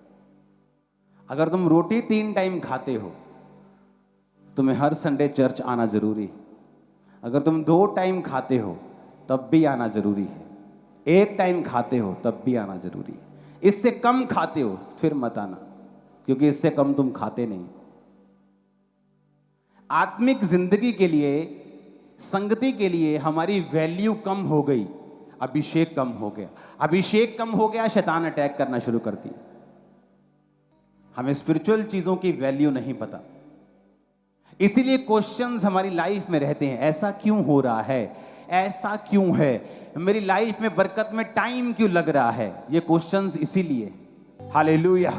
अगर तुम रोटी 3 टाइम खाते हो, तुम्हें हर संडे चर्च आना जरूरी है। अगर तुम 2 टाइम खाते हो तब भी आना जरूरी है। 1 टाइम खाते हो तब भी आना जरूरी है। इससे कम खाते हो फिर मत आना, क्योंकि इससे कम तुम खाते नहीं। आत्मिक जिंदगी के लिए, संगति के लिए हमारी वैल्यू कम हो गई, अभिषेक कम हो गया। अभिषेक कम हो गया, शैतान अटैक करना शुरू कर दिया। हमें स्पिरिचुअल चीजों की वैल्यू नहीं पता, इसीलिए क्वेश्चंस हमारी लाइफ में रहते हैं। ऐसा क्यों हो रहा है, ऐसा क्यों है, मेरी लाइफ में बरकत में टाइम क्यों लग रहा है? ये क्वेश्चंस इसीलिए। हालेलुया।